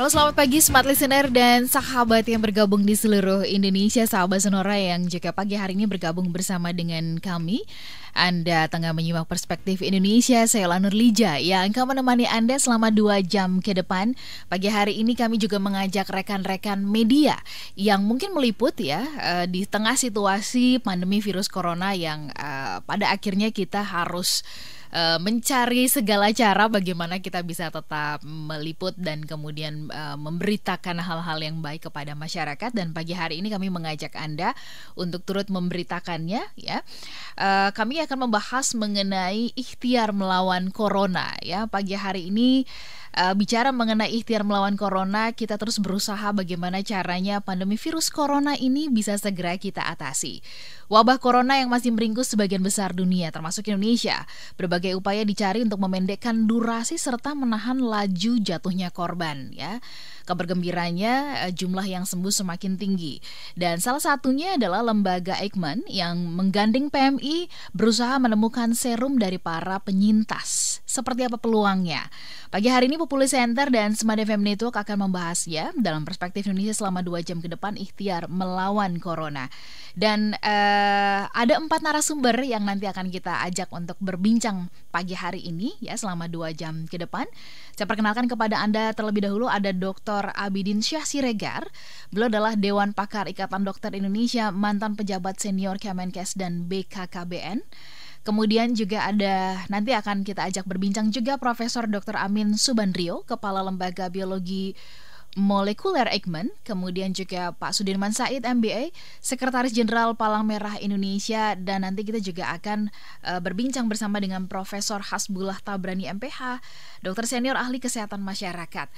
Halo, selamat pagi Smart Listener dan sahabat yang bergabung di seluruh Indonesia, sahabat Sonora yang juga pagi hari ini bergabung bersama dengan kami. Anda tengah menyimak Perspektif Indonesia, saya Lanur Lija yang akan menemani Anda selama 2 jam ke depan. Pagi hari ini kami juga mengajak rekan-rekan media yang mungkin meliput ya di tengah situasi pandemi virus corona yang pada akhirnya kita harus mencari segala cara bagaimana kita bisa tetap meliput dan kemudian memberitakan hal-hal yang baik kepada masyarakat. Dan pagi hari ini kami mengajak Anda untuk turut memberitakannya ya. Kami akan membahas mengenai ikhtiar melawan corona ya. Pagi hari ini bicara mengenai ikhtiar melawan corona, kita terus berusaha bagaimana caranya pandemi virus corona ini bisa segera kita atasi. Wabah corona yang masih meringkus sebagian besar dunia, termasuk Indonesia. Berbagai upaya dicari untuk memendekkan durasi serta menahan laju jatuhnya korban. Ya, kabar gembiranya jumlah yang sembuh semakin tinggi. Dan salah satunya adalah lembaga Eijkman yang menggandeng PMI berusaha menemukan serum dari para penyintas. Seperti apa peluangnya? Pagi hari ini Populi Center dan Smart FM Network akan membahasnya dalam Perspektif Indonesia selama 2 jam ke depan ikhtiar melawan corona. Dan ada 4 narasumber yang nanti akan kita ajak untuk berbincang pagi hari ini ya selama 2 jam ke depan. Saya perkenalkan kepada Anda terlebih dahulu ada Dr. Abidin Syah Siregar. Beliau adalah Dewan Pakar Ikatan Dokter Indonesia, mantan pejabat senior Kemenkes dan BKKBN. Kemudian juga ada, nanti akan kita ajak berbincang juga Profesor Dr. Amin Subandrio, Kepala Lembaga Biologi Molekuler Eijkman. Kemudian juga Pak Sudirman Said MBA, Sekretaris Jenderal Palang Merah Indonesia. Dan nanti kita juga akan berbincang bersama dengan Profesor Hasbullah Tabrani MPH, Dokter Senior Ahli Kesehatan Masyarakat.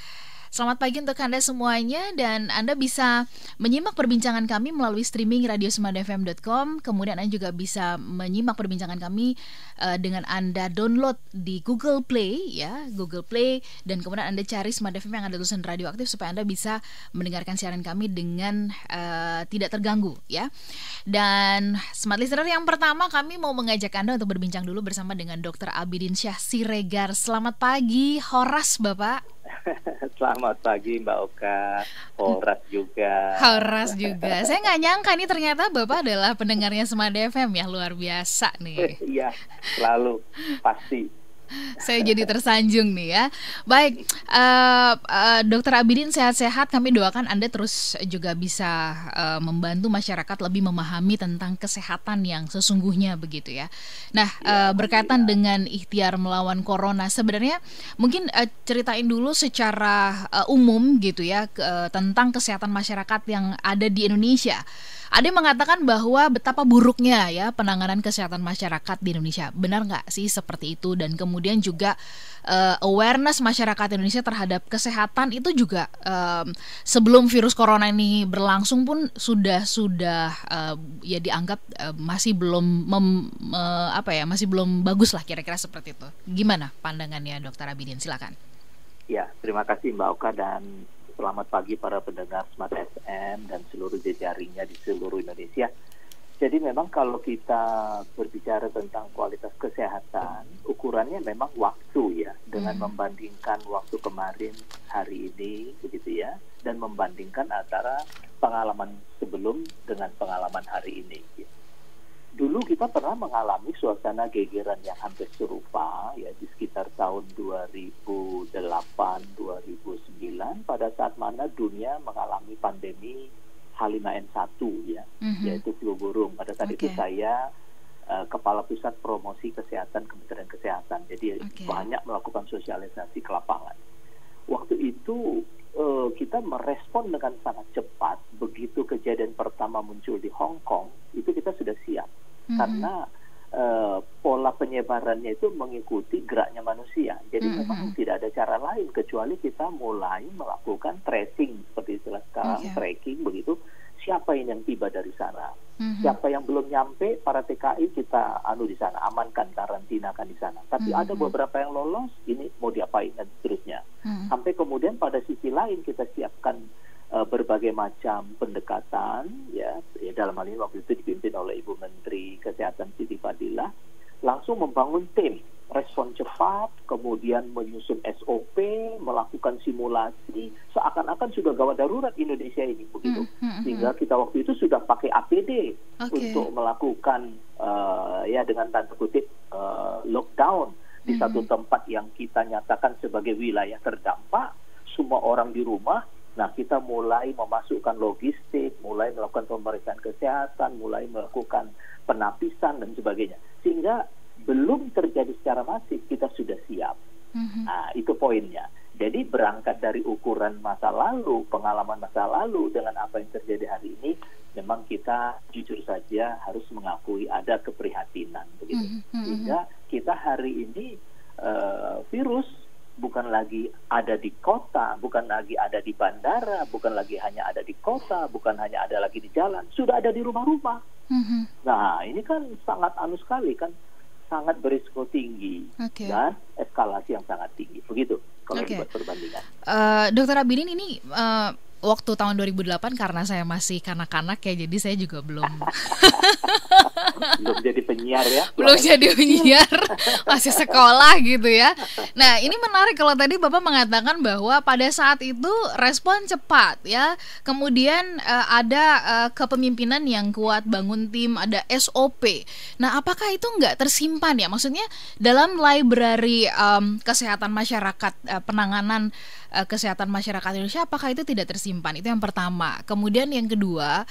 Selamat pagi untuk Anda semuanya, dan Anda bisa menyimak perbincangan kami melalui streaming radiosmartfm.com. Kemudian Anda juga bisa menyimak perbincangan kami dengan Anda download di Google Play ya, Google Play, dan kemudian Anda cari Smart FM yang ada tulisan radioaktif supaya Anda bisa mendengarkan siaran kami dengan tidak terganggu ya. Dan Smart Listener yang pertama kami mau mengajak Anda untuk berbincang dulu bersama dengan Dr. Abidin Syah Siregar. Selamat pagi, Horas Bapak. Selamat pagi Mbak Oka, Horas juga. Horas juga. Saya nggak nyangka nih ternyata Bapak adalah pendengarnya Smart FM ya, luar biasa nih. Iya, selalu, pasti. Saya jadi tersanjung nih ya. Baik, Dokter Abidin sehat-sehat. Kami doakan Anda terus juga bisa membantu masyarakat lebih memahami tentang kesehatan yang sesungguhnya begitu ya. Nah, berkaitan dengan ikhtiar melawan corona, sebenarnya mungkin ceritain dulu secara umum gitu ya tentang kesehatan masyarakat yang ada di Indonesia. Ada yang mengatakan bahwa betapa buruknya ya penanganan kesehatan masyarakat di Indonesia. Benar nggak sih seperti itu? Dan kemudian juga awareness masyarakat Indonesia terhadap kesehatan itu juga sebelum virus corona ini berlangsung pun sudah ya dianggap masih belum masih belum bagus lah, kira-kira seperti itu. Gimana pandangannya Dr. Abidin? Silakan. Ya, terima kasih Mbak Oka dan selamat pagi para pendengar Smart FM dan seluruh jejaringnya di seluruh Indonesia. Jadi memang kalau kita berbicara tentang kualitas kesehatan, ukurannya memang waktu ya, dengan membandingkan waktu kemarin, hari ini, begitu ya, dan membandingkan antara pengalaman sebelum dengan pengalaman hari ini. Ya. Dulu kita pernah mengalami suasana gegeran yang hampir serupa ya di sekitar tahun 2008-2009 pada saat mana dunia mengalami pandemi H5N1 ya, yaitu flu burung. Pada saat itu saya Kepala Pusat Promosi Kesehatan Kementerian Kesehatan. Jadi banyak melakukan sosialisasi ke lapangan. Waktu itu kita merespon dengan sangat cepat. Begitu kejadian pertama muncul di Hong Kong, itu kita sudah siap. Karena pola penyebarannya itu mengikuti geraknya manusia. Jadi memang tidak ada cara lain kecuali kita mulai melakukan tracing, seperti istilah sekarang, tracking begitu. Siapa yang tiba dari sana? Siapa yang belum nyampe, para TKI kita di sana, amankan, karantinakan di sana. Tapi ada beberapa yang lolos, ini mau diapain dan seterusnya. Sampai kemudian pada sisi lain kita siapkan berbagai macam pendekatan ya dalam hal ini waktu itu dipimpin oleh Ibu Menteri Kesehatan Siti Fadilah, langsung membangun tim respon cepat, kemudian menyusun SOP, melakukan simulasi, seakan-akan sudah gawat darurat Indonesia ini, begitu. Sehingga kita waktu itu sudah pakai APD untuk melakukan ya dengan tanda kutip lockdown di satu tempat yang kita nyatakan sebagai wilayah terdampak, semua orang di rumah. Nah, kita mulai memasukkan logistik, mulai melakukan pemeriksaan kesehatan, mulai melakukan penapisan dan sebagainya. Sehingga belum terjadi secara masif, kita sudah siap. Nah, itu poinnya. Jadi berangkat dari ukuran masa lalu, pengalaman masa lalu dengan apa yang terjadi hari ini, memang kita jujur saja harus mengakui ada keprihatinan, begitu. Sehingga kita hari ini virus bukan lagi ada di kota, bukan lagi ada di bandara, bukan lagi hanya ada di kota, bukan hanya ada lagi di jalan, sudah ada di rumah-rumah. Nah, ini kan sangat sekali kan, sangat berisiko tinggi dan eskalasi yang sangat tinggi. Begitu kalau dibuat perbandingan. Dokter Abidin, ini waktu tahun 2008 karena saya masih kanak-kanak ya, jadi saya juga belum jadi penyiar ya. Belum jadi penyiar, masih sekolah gitu ya. Nah, ini menarik kalau tadi Bapak mengatakan bahwa pada saat itu respon cepat ya. Kemudian ada kepemimpinan yang kuat, bangun tim, ada SOP. Nah, apakah itu nggak tersimpan ya? Maksudnya dalam library kesehatan masyarakat, penanganan kesehatan masyarakat Indonesia, apakah itu tidak tersimpan? Itu yang pertama. Kemudian yang kedua,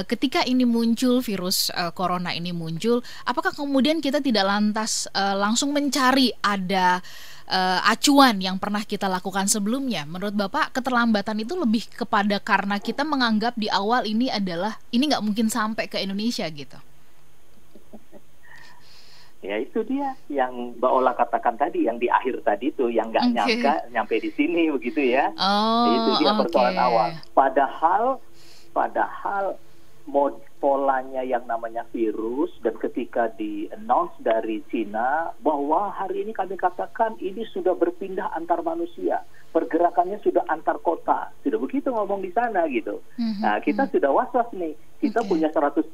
ketika ini muncul virus corona ini muncul, apakah kemudian kita tidak lantas langsung mencari ada acuan yang pernah kita lakukan sebelumnya? Menurut Bapak, keterlambatan itu lebih kepada karena kita menganggap di awal ini nggak mungkin sampai ke Indonesia gitu. Ya, itu dia yang Mbak Ola katakan tadi, yang di akhir tadi itu, yang nggak nyangka nyampe di sini begitu ya. Itu dia persoalan awal. Padahal polanya yang namanya virus, dan ketika di-announce dari Cina bahwa hari ini kami katakan ini sudah berpindah antar manusia, pergerakannya sudah antar kota, sudah begitu ngomong di sana gitu. Nah, kita sudah was-was nih. Kita punya 135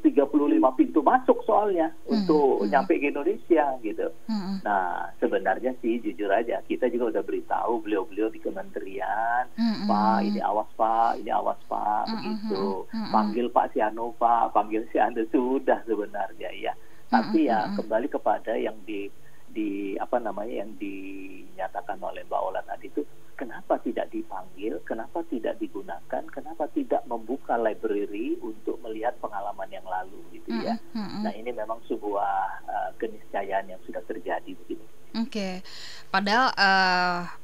pintu masuk soalnya untuk nyampe ke Indonesia gitu. Nah, sebenarnya sih jujur aja kita juga udah beritahu beliau-beliau di kementerian, Pak, ini awas Pak, ini awas Pak, begitu. Panggil Pak Siano Pak, panggil si Anda, sudah sebenarnya ya. Tapi ya kembali kepada yang yang dinyatakan oleh Mbak Ola tadi itu, kenapa tidak dipanggil, kenapa tidak digunakan, kenapa tidak membuka library untuk melihat pengalaman yang lalu gitu ya. Nah, ini memang sebuah keniscayaan yang sudah terjadi begitu. Padahal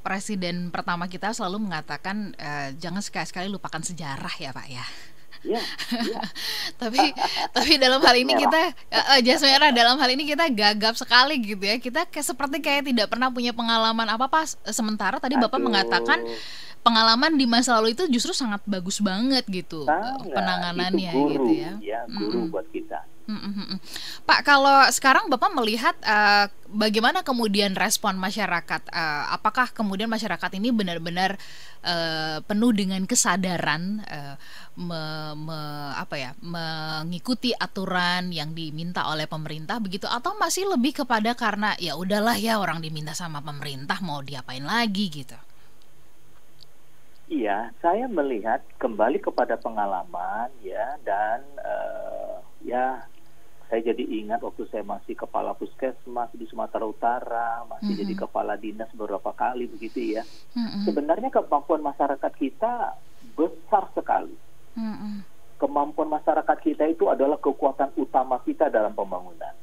presiden pertama kita selalu mengatakan jangan sekali-sekali lupakan sejarah ya Pak ya. Ya. Tapi dalam hal ini kita jas merah, dalam hal ini kita gagap sekali gitu ya. Kita seperti tidak pernah punya pengalaman apa-apa. Sementara tadi Bapak mengatakan pengalaman di masa lalu itu justru sangat bagus banget gitu, penanganannya itu guru, gitu ya. Ya, guru buat kita. Pak, kalau sekarang Bapak melihat bagaimana kemudian respon masyarakat? Apakah kemudian masyarakat ini benar-benar penuh dengan kesadaran mengikuti aturan yang diminta oleh pemerintah begitu, atau masih lebih kepada karena ya udahlah ya orang diminta sama pemerintah mau diapain lagi gitu? Iya, saya melihat kembali kepada pengalaman ya, dan saya jadi ingat waktu saya masih kepala puskesmas di Sumatera Utara, masih jadi kepala dinas beberapa kali begitu ya. Sebenarnya kemampuan masyarakat kita besar sekali. Kemampuan masyarakat kita itu adalah kekuatan utama kita dalam pembangunan.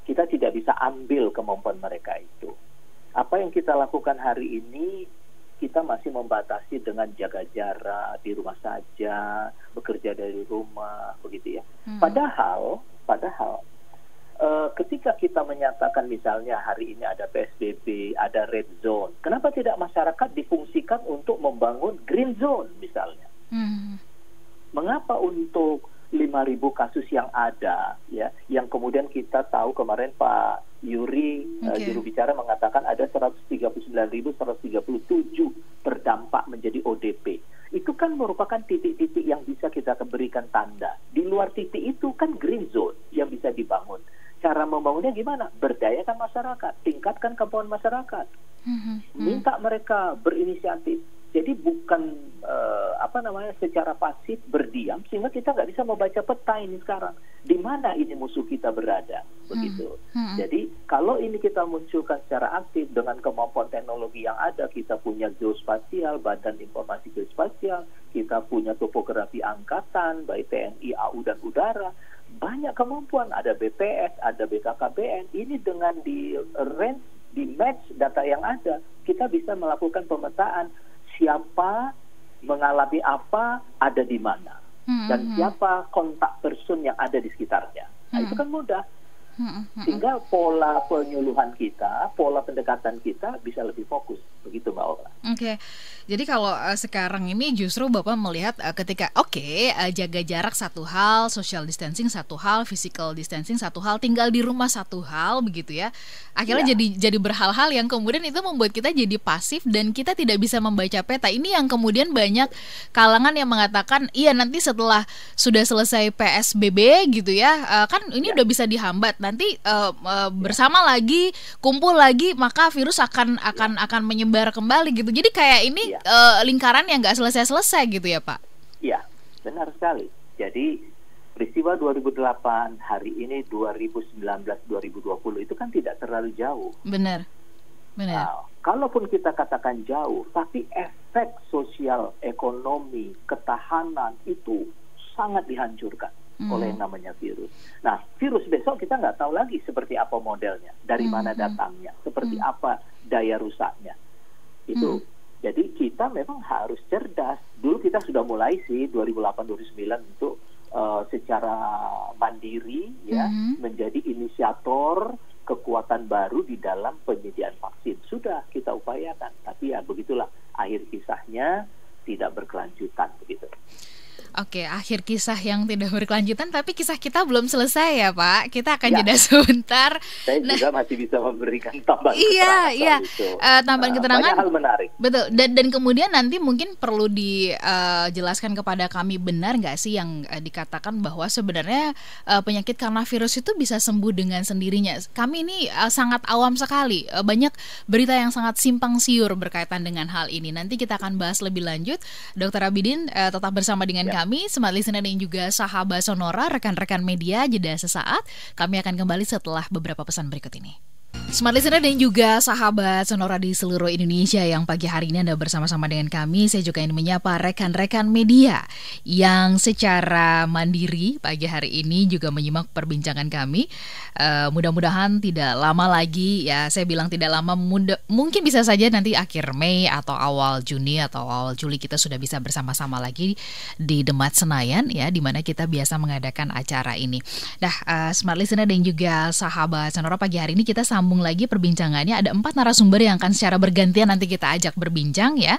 Kita tidak bisa ambil kemampuan mereka itu. Apa yang kita lakukan hari ini, kita masih membatasi dengan jaga jarak, di rumah saja, bekerja dari rumah, begitu ya. Padahal ketika kita menyatakan misalnya hari ini ada PSBB, ada red zone, kenapa tidak masyarakat difungsikan untuk membangun green zone misalnya? Mengapa untuk 5.000 kasus yang ada ya, yang kemudian kita tahu kemarin Pak Yuri juru bicara mengatakan ada 139.137 terdampak menjadi ODP. Itu kan merupakan titik-titik yang bisa kita berikan tanda. Di luar titik itu kan green zone yang bisa dibangun. cara membangunnya gimana? Berdayakan masyarakat, tingkatkan kemampuan masyarakat, minta mereka berinisiatif. Jadi bukan secara pasif berdiam, sehingga kita nggak bisa membaca peta ini sekarang. Di mana ini musuh kita berada, begitu. Jadi kalau ini kita munculkan secara aktif dengan kemampuan teknologi yang ada, kita punya geospasial, Badan Informasi Geospasial, kita punya topografi angkatan, baik TNI, AU dan udara, banyak kemampuan. Ada BPS, ada BKKBN. Ini dengan di match data yang ada, kita bisa melakukan pemetaan siapa mengalami apa, ada di mana, dan siapa kontak person yang ada di sekitarnya. Nah, itu kan mudah. Sehingga pola penyuluhan kita, pola pendekatan kita bisa lebih fokus. Begitu Mbak Ola. Oke. Jadi kalau sekarang ini justru Bapak melihat ketika jaga jarak satu hal, social distancing satu hal, physical distancing satu hal, tinggal di rumah satu hal, begitu ya. Akhirnya jadi berhal-hal yang kemudian itu membuat kita jadi pasif dan kita tidak bisa membaca peta. Ini yang kemudian banyak kalangan yang mengatakan, iya nanti setelah sudah selesai PSBB gitu ya, kan ini udah bisa dihambat. Nanti bersama lagi, kumpul lagi, maka virus akan menyebar kembali gitu. Jadi kayak ini lingkaran yang nggak selesai-selesai gitu ya Pak? Iya, benar sekali. Jadi peristiwa 2008, hari ini 2019-2020 itu kan tidak terlalu jauh. Benar. Nah, kalaupun kita katakan jauh, tapi efek sosial, ekonomi, ketahanan itu sangat dihancurkan oleh yang namanya virus. Nah, virus besok kita nggak tahu lagi seperti apa modelnya, dari mana datangnya, seperti apa daya rusaknya. Itu. Jadi kita memang harus cerdas. Dulu kita sudah mulai sih 2008-2009 untuk secara mandiri ya menjadi inisiator kekuatan baru di dalam penyediaan vaksin. Sudah kita upayakan, tapi ya begitulah, akhir kisahnya tidak berkelanjutan begitu. Oke, akhir kisah yang tidak berkelanjutan, tapi kisah kita belum selesai ya Pak. Kita akan jeda sebentar. Saya juga masih bisa memberikan tambahan tambahan keterangan. Banyak hal menarik. Betul. Dan kemudian nanti mungkin perlu dijelaskan kepada kami, benar nggak sih yang dikatakan bahwa sebenarnya penyakit karena virus itu bisa sembuh dengan sendirinya. Kami ini sangat awam sekali. Banyak berita yang sangat simpang siur berkaitan dengan hal ini. Nanti kita akan bahas lebih lanjut. Dr. Abidin tetap bersama dengan kami, Smart Listener dan juga sahabat Sonora, rekan-rekan media. Jeda sesaat, kami akan kembali setelah beberapa pesan berikut ini. Smart Listener dan juga sahabat Sonora di seluruh Indonesia yang pagi hari ini Anda bersama-sama dengan kami. Saya juga ingin menyapa rekan-rekan media yang secara mandiri pagi hari ini juga menyimak perbincangan kami. Mudah-mudahan tidak lama lagi, ya saya bilang tidak lama, mungkin bisa saja nanti akhir Mei atau awal Juni atau awal Juli kita sudah bisa bersama-sama lagi di Demat Senayan ya, di mana kita biasa mengadakan acara ini. Nah, Smart Listener dan juga sahabat Sonora, pagi hari ini kita sambung lagi perbincangannya. Ada 4 narasumber yang akan secara bergantian nanti kita ajak berbincang ya.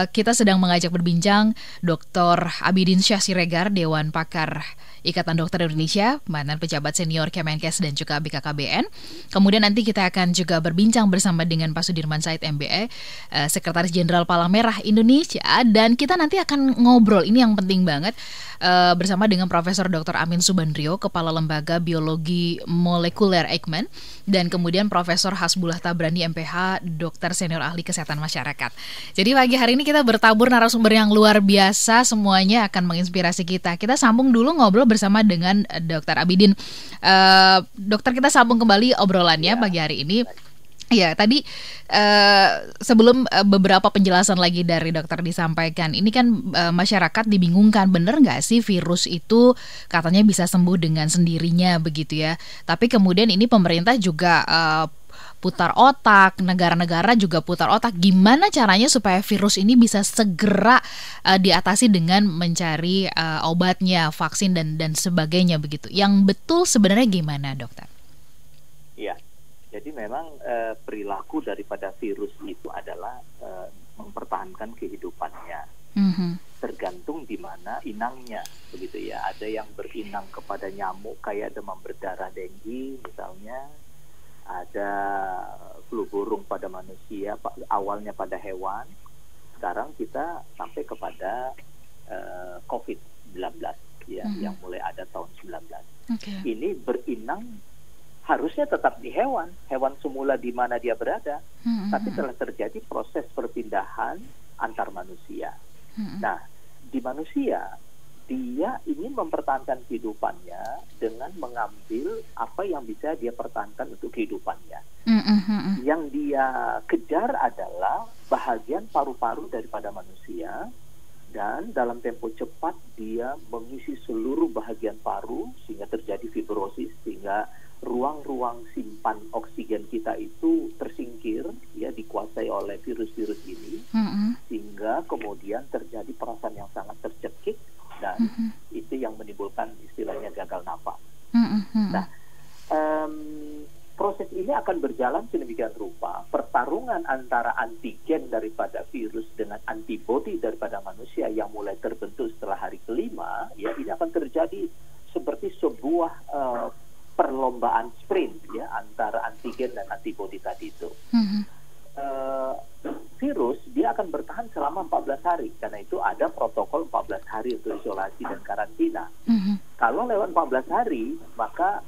Kita sedang mengajak berbincang Dr. Abidin Syah Siregar, Dewan Pakar Ikatan Dokter Indonesia, mantan pejabat senior Kemenkes dan juga BKKBN. Kemudian nanti kita akan juga berbincang bersama dengan Pak Sudirman Said MBE, Sekretaris Jenderal Palang Merah Indonesia, dan kita nanti akan ngobrol, ini yang penting banget, bersama dengan Profesor Dr. Amin Subandrio, Kepala Lembaga Biologi Molekuler Eijkman, dan kemudian Profesor Hasbullah Tabrani MPH, Dokter Senior Ahli Kesehatan Masyarakat. Jadi pagi hari ini kita bertabur narasumber yang luar biasa, semuanya akan menginspirasi kita. Kita sambung dulu ngobrol bersama dengan Dr. Abidin. Dokter, kita sambung kembali obrolannya pagi hari ini. Ya, tadi sebelum beberapa penjelasan lagi dari dokter disampaikan, ini kan masyarakat dibingungkan, bener nggak sih virus itu katanya bisa sembuh dengan sendirinya begitu ya. Tapi kemudian ini pemerintah juga putar otak, negara-negara juga putar otak, gimana caranya supaya virus ini bisa segera diatasi dengan mencari obatnya, vaksin dan sebagainya begitu. Yang betul sebenarnya gimana, dokter? Iya. Jadi memang perilaku daripada virus itu adalah mempertahankan kehidupannya. Tergantung di mana inangnya, begitu ya. Ada yang berinang kepada nyamuk kayak demam berdarah dengue misalnya. Ada flu burung pada manusia, awalnya pada hewan. Sekarang kita sampai kepada COVID-19. ya, yang mulai ada tahun 19. Ini berinang harusnya tetap di hewan semula di mana dia berada, tapi telah terjadi proses perpindahan antar manusia. Nah, di manusia dia ingin mempertahankan kehidupannya dengan mengambil apa yang bisa dia pertahankan untuk kehidupannya. Yang dia kejar adalah bahagian paru-paru daripada manusia, dan dalam tempo cepat dia mengisi seluruh bahagian paru sehingga terjadi fibrosis, sehingga ruang-ruang simpan oksigen kita itu tersingkir, ya, dikuasai oleh virus-virus ini, sehingga kemudian terjadi perasaan yang sangat tercekik, dan itu yang menimbulkan istilahnya gagal napas. Nah, proses ini akan berjalan sedemikian rupa. Pertarungan antara antigen daripada virus dengan antibodi daripada manusia yang mulai terbentuk setelah hari kelima, ya, ini akan terjadi seperti sebuah perlombaan sprint, ya, antara antigen dan antibodi tadi itu. Virus dia akan bertahan selama 14 hari, karena itu ada protokol 14 hari untuk isolasi dan karantina. Kalau lewat 14 hari, maka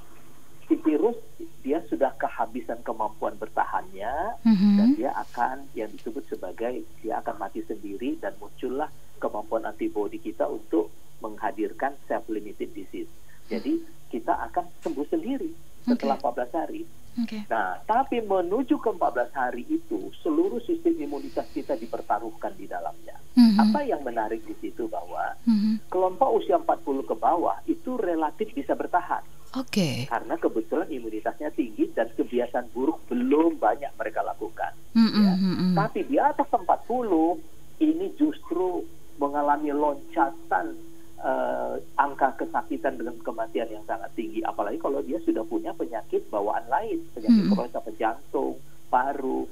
si virus dia sudah kehabisan kemampuan bertahannya, dan dia akan yang disebut sebagai dia akan mati sendiri, dan muncullah kemampuan antibodi kita untuk menghadirkan self-limited disease. Jadi kita akan sembuh sendiri setelah 14 hari. Nah, tapi menuju ke 14 hari itu seluruh sistem imunitas kita dipertaruhkan di dalamnya. Apa yang menarik di situ bahwa kelompok usia 40 ke bawah itu relatif bisa bertahan. Karena kebetulan imunitasnya tinggi dan kebiasaan buruk belum banyak mereka lakukan. Ya. Tapi di atas 40 ini justru mengalami loncatan angka kesakitan dengan kematian yang sangat tinggi, apalagi kalau dia sudah punya penyakit bawaan lain, penyakit kronis jantung, paru,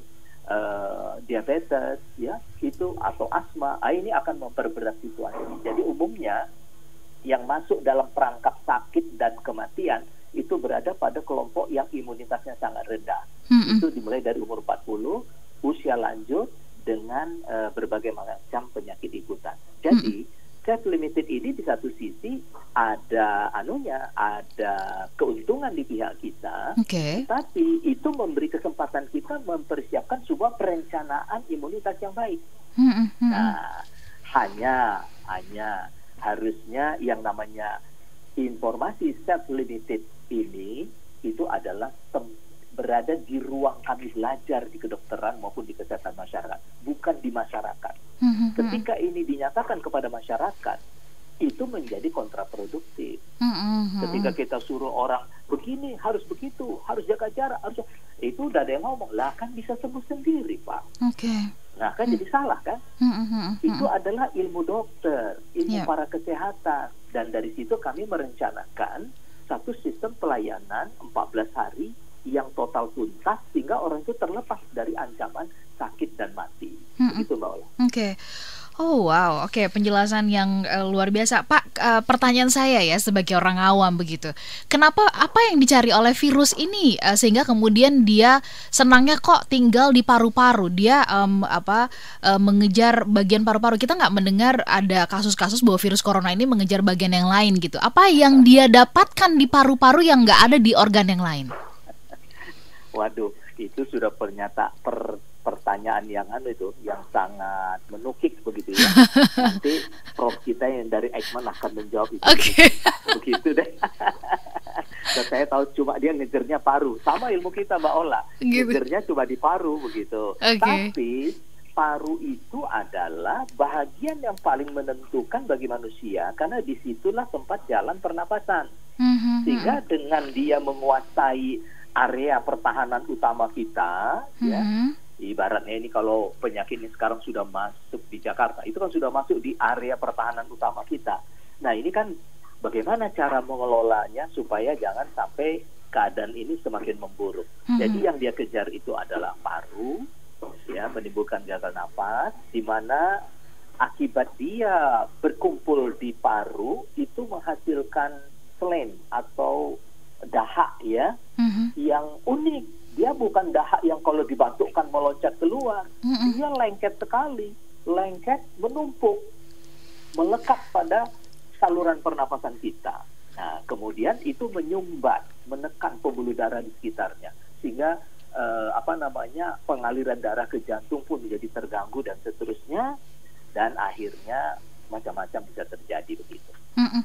diabetes, ya, itu atau asma. Ini akan memperberat situasi. Jadi umumnya yang masuk dalam perangkap sakit dan kematian itu berada pada kelompok yang imunitasnya sangat rendah. Itu dimulai dari umur 40, usia lanjut dengan berbagai macam penyakit ikutan. Jadi self-limited ini di satu sisi ada ada keuntungan di pihak kita, tapi itu memberi kesempatan kita mempersiapkan sebuah perencanaan imunitas yang baik. Nah, hanya harusnya yang namanya informasi self-limited ini itu adalah berada di ruang kami belajar di kedokteran maupun di kesehatan masyarakat, bukan di masyarakat. Ketika ini dinyatakan kepada masyarakat, itu menjadi kontraproduktif. Ketika kita suruh orang begini, harus begitu, harus jaga jarak, itu udah ada yang ngomong, lah kan bisa sembuh sendiri, Pak. Nah, kan jadi salah kan? Itu adalah ilmu dokter, ilmu para kesehatan, dan dari situ kami merencanakan satu sistem pelayanan 14 hari yang total tuntas sehingga orang itu terlepas dari ancaman sakit dan mati. Begitu, Mbak Ola. Oh wow, penjelasan yang luar biasa, Pak. Pertanyaan saya ya sebagai orang awam begitu, kenapa apa yang dicari oleh virus ini sehingga kemudian dia senangnya kok tinggal di paru-paru, dia mengejar bagian paru-paru. Kita nggak mendengar ada kasus-kasus bahwa virus corona ini mengejar bagian yang lain gitu. Apa yang dia dapatkan di paru-paru yang nggak ada di organ yang lain? Waduh, itu sudah pertanyaan yang yang sangat menukik begitu ya. Nanti prof kita yang dari Eijkman akan menjawab itu. Begitu deh. Dan saya tahu cuma dia ngejarnya paru. Sama ilmu kita, Mbak Ola. Ngejarnya cuma di paru begitu. Tapi paru itu adalah bahagian yang paling menentukan bagi manusia, karena disitulah tempat jalan pernapasan. Sehingga dengan dia menguasai area pertahanan utama kita, ya, ibaratnya ini kalau penyakit ini sekarang sudah masuk di Jakarta, itu kan sudah masuk di area pertahanan utama kita. Nah, ini kan bagaimana cara mengelolanya supaya jangan sampai keadaan ini semakin memburuk. Jadi yang dia kejar itu adalah paru, ya, menimbulkan gagal napas, di mana akibat dia berkumpul di paru itu menghasilkan phlegm atau dahak, ya, yang unik. Dia bukan dahak yang kalau dibatukkan meloncat keluar. Dia lengket sekali, lengket menumpuk, melekat pada saluran pernapasan kita. Nah, kemudian itu menekan pembuluh darah di sekitarnya, sehingga pengaliran darah ke jantung pun menjadi terganggu dan seterusnya, dan akhirnya macam-macam bisa terjadi begitu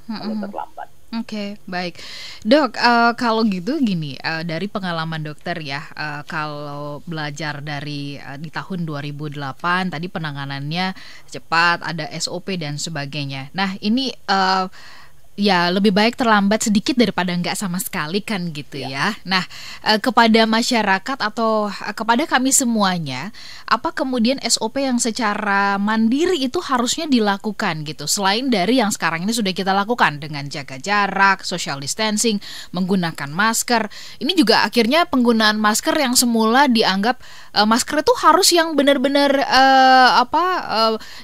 kalau terlambat. Oke, baik. Dok, kalau gitu gini, dari pengalaman dokter ya, kalau belajar dari di tahun 2008, tadi penanganannya cepat, ada SOP dan sebagainya. Nah, ini ya lebih baik terlambat sedikit daripada nggak sama sekali kan gitu ya. Nah, kepada masyarakat atau kepada kami semuanya, apa kemudian SOP yang secara mandiri itu harusnya dilakukan gitu, selain dari yang sekarang ini sudah kita lakukan dengan jaga jarak, social distancing, menggunakan masker. Ini juga akhirnya penggunaan masker yang semula dianggap masker itu harus yang benar-benar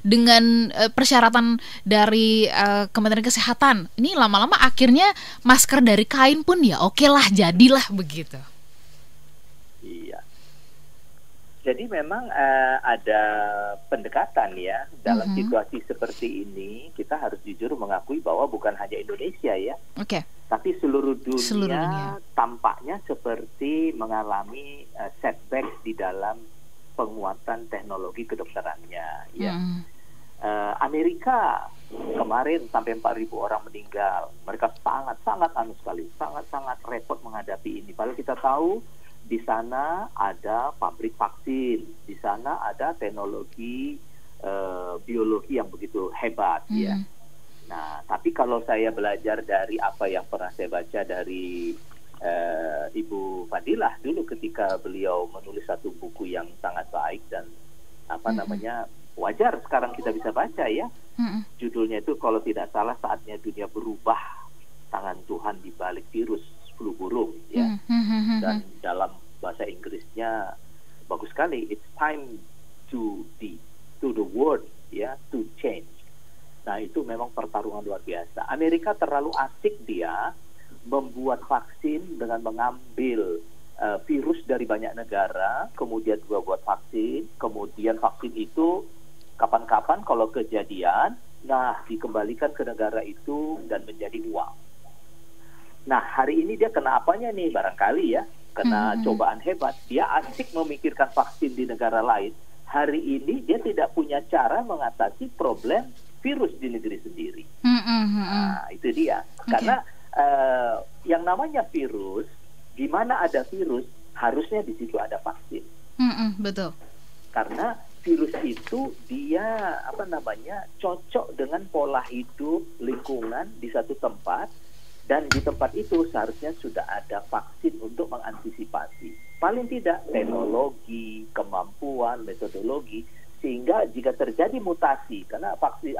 dengan persyaratan dari Kementerian Kesehatan. Ini lama-lama akhirnya masker dari kain pun ya oke lah, jadilah begitu. Iya. Jadi memang ada pendekatan ya dalam situasi seperti ini. Kita harus jujur mengakui bahwa bukan hanya Indonesia ya, tapi seluruh dunia tampaknya seperti mengalami setback di dalam penguatan teknologi kedokterannya. Ya. Amerika kemarin sampai 4.000 orang meninggal. Mereka sangat repot menghadapi ini. Padahal kita tahu di sana ada pabrik vaksin, di sana ada teknologi biologi yang begitu hebat ya. Nah, tapi kalau saya belajar dari apa yang pernah saya baca dari Ibu Fadilah dulu ketika beliau menulis satu buku yang sangat baik dan wajar sekarang kita bisa baca ya. Judulnya itu kalau tidak salah Saatnya Dunia Berubah, Tangan Tuhan di Balik Virus Flu Burung ya. Dan dalam bahasa Inggrisnya bagus sekali. It's time to the world ya, to change. Nah, itu memang pertarungan luar biasa. Amerika terlalu asik dia membuat vaksin dengan mengambil virus dari banyak negara, kemudian juga buat vaksin, kemudian vaksin itu kapan-kapan kalau kejadian, dikembalikan ke negara itu dan menjadi uang. Nah, hari ini dia kena apanya nih? Barangkali ya, kena cobaan hebat. Dia asik memikirkan vaksin di negara lain. Hari ini dia tidak punya cara mengatasi problem virus di negeri sendiri. Nah, itu dia. Karena yang namanya virus, di mana ada virus, harusnya di situ ada vaksin. Betul. Karena virus itu dia cocok dengan pola hidup lingkungan di satu tempat, dan di tempat itu seharusnya sudah ada vaksin untuk mengantisipasi. Paling tidak teknologi, kemampuan, metodologi, sehingga jika terjadi mutasi, karena vaksin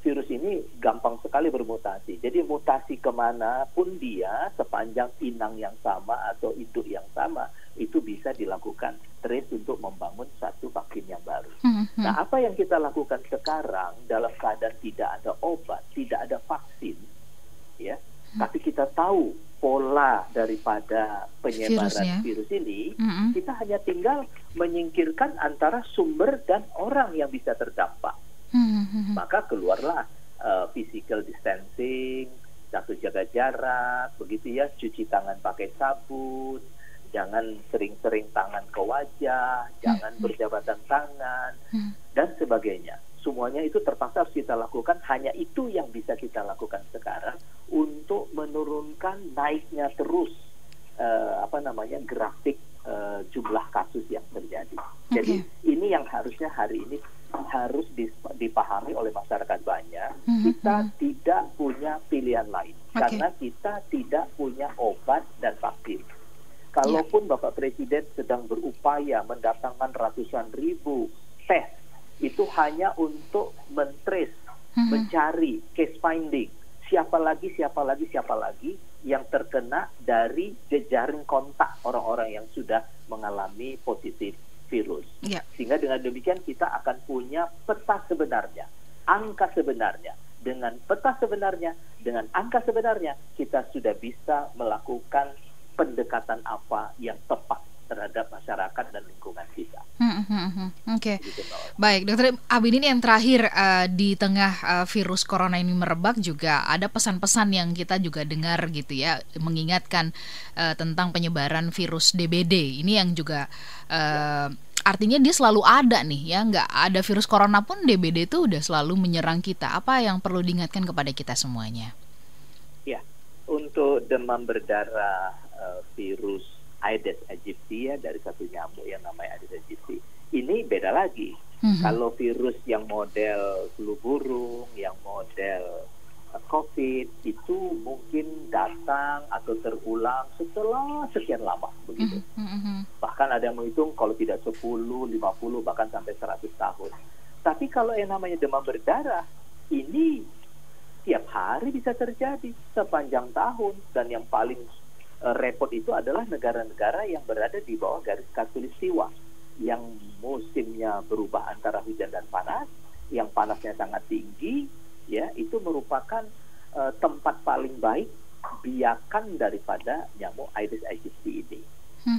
virus ini gampang sekali bermutasi. Jadi mutasi kemana pun dia, sepanjang inang yang sama atau induk yang sama, itu bisa dilakukan trace untuk membangun satu vaksin yang baru. Nah, apa yang kita lakukan sekarang dalam keadaan tidak ada obat, tidak ada vaksin, ya, tapi kita tahu pola daripada penyebaran virus ini, kita hanya tinggal menyingkirkan antara sumber dan orang yang bisa terdampak. Maka keluarlah physical distancing, jaga jarak, begitu ya, cuci tangan pakai sabun, jangan sering-sering tangan ke wajah, jangan berjabatan tangan, dan sebagainya. Semuanya itu terpaksa harus kita lakukan. Hanya itu yang bisa kita lakukan sekarang untuk menurunkan naiknya terus grafik jumlah kasus yang terjadi. Jadi ini yang harusnya hari ini harus dipahami oleh masyarakat banyak. Kita tidak punya pilihan lain karena kita tidak punya obat dan vaksin. Kalaupun Bapak Presiden sedang berupaya mendatangkan ratusan ribu tes, itu hanya untuk men-trace, mencari case finding, siapa lagi yang terkena dari jejaring kontak orang-orang yang sudah mengalami positif virus. Sehingga dengan demikian kita akan punya peta sebenarnya, angka sebenarnya. Dengan peta sebenarnya, dengan angka sebenarnya, kita sudah bisa melakukan pendekatan apa yang tepat terhadap masyarakat dan lingkungan kita. Oke. Baik, Dokter Abidin, yang terakhir di tengah virus corona ini merebak juga ada pesan-pesan yang kita juga dengar gitu ya, mengingatkan tentang penyebaran virus DBD ini yang juga artinya dia selalu ada nih ya, nggak ada virus corona pun DBD itu udah selalu menyerang kita. Apa yang perlu diingatkan kepada kita semuanya? Ya, untuk demam berdarah virus Aedes aegypti ya, dari satu nyamuk yang namanya Aedes aegypti, ini beda lagi. Kalau virus yang model flu burung, yang model COVID itu mungkin datang atau terulang setelah sekian lama begitu. Bahkan ada yang menghitung kalau tidak 10, 50, bahkan sampai 100 tahun. Tapi kalau yang namanya demam berdarah, ini tiap hari bisa terjadi sepanjang tahun. Dan yang paling repot itu adalah negara-negara yang berada di bawah garis khatulistiwa, yang musimnya berubah antara hujan dan panas, yang panasnya sangat tinggi, ya, itu merupakan tempat paling baik biakan daripada nyamuk Aedes aegypti ini.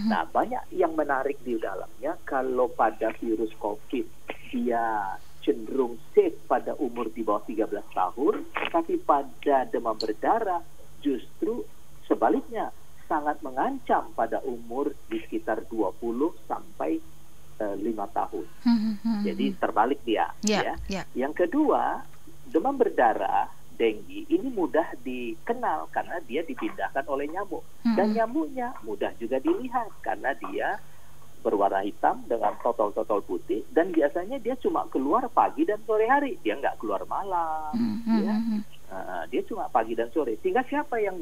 Nah, banyak yang menarik di dalamnya. Kalau pada virus COVID dia cenderung safe pada umur di bawah 13 tahun, tapi pada demam berdarah justru sebaliknya sangat mengancam pada umur di sekitar 20 sampai 5 tahun. Jadi terbalik dia. Ya. Yang kedua, demam berdarah denggi ini mudah dikenal karena dia dipindahkan oleh nyamuk. Dan nyamuknya mudah juga dilihat karena dia berwarna hitam dengan totol-totol putih, dan biasanya dia cuma keluar pagi dan sore hari, dia nggak keluar malam. Dia cuma pagi dan sore. Sehingga siapa yang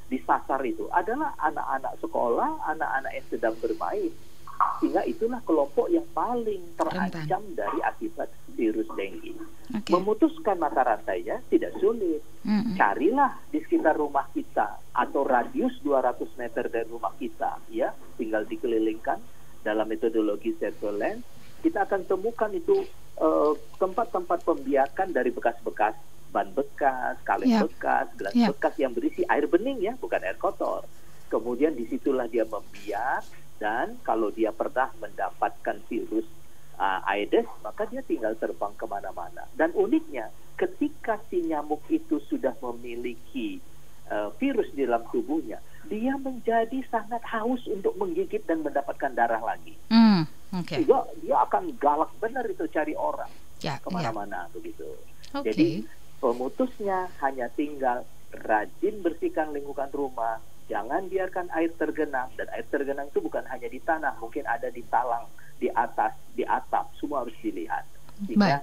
disasar itu adalah anak-anak sekolah, anak-anak yang sedang bermain. Sehingga itulah kelompok yang paling terancam dari akibat virus denggi. Memutuskan mata rantainya tidak sulit. Carilah di sekitar rumah kita atau radius 200 meter dari rumah kita, ya, tinggal dikelilingkan dalam metodologi surveillance. Kita akan temukan itu tempat-tempat pembiakan dari bekas-bekas ban bekas, kaleng bekas, gelas bekas yang berisi air bening, ya, bukan air kotor. Kemudian disitulah dia membiak, dan kalau dia pernah mendapatkan virus Aedes, maka dia tinggal terbang kemana-mana. Dan uniknya, ketika si nyamuk itu sudah memiliki virus di dalam tubuhnya, dia menjadi sangat haus untuk menggigit dan mendapatkan darah lagi. Juga dia akan galak benar itu cari orang kemana-mana begitu. Jadi pemutusnya hanya tinggal rajin bersihkan lingkungan rumah, jangan biarkan air tergenang. Dan air tergenang itu bukan hanya di tanah, mungkin ada di talang, di atas, di atap, semua harus dilihat sehingga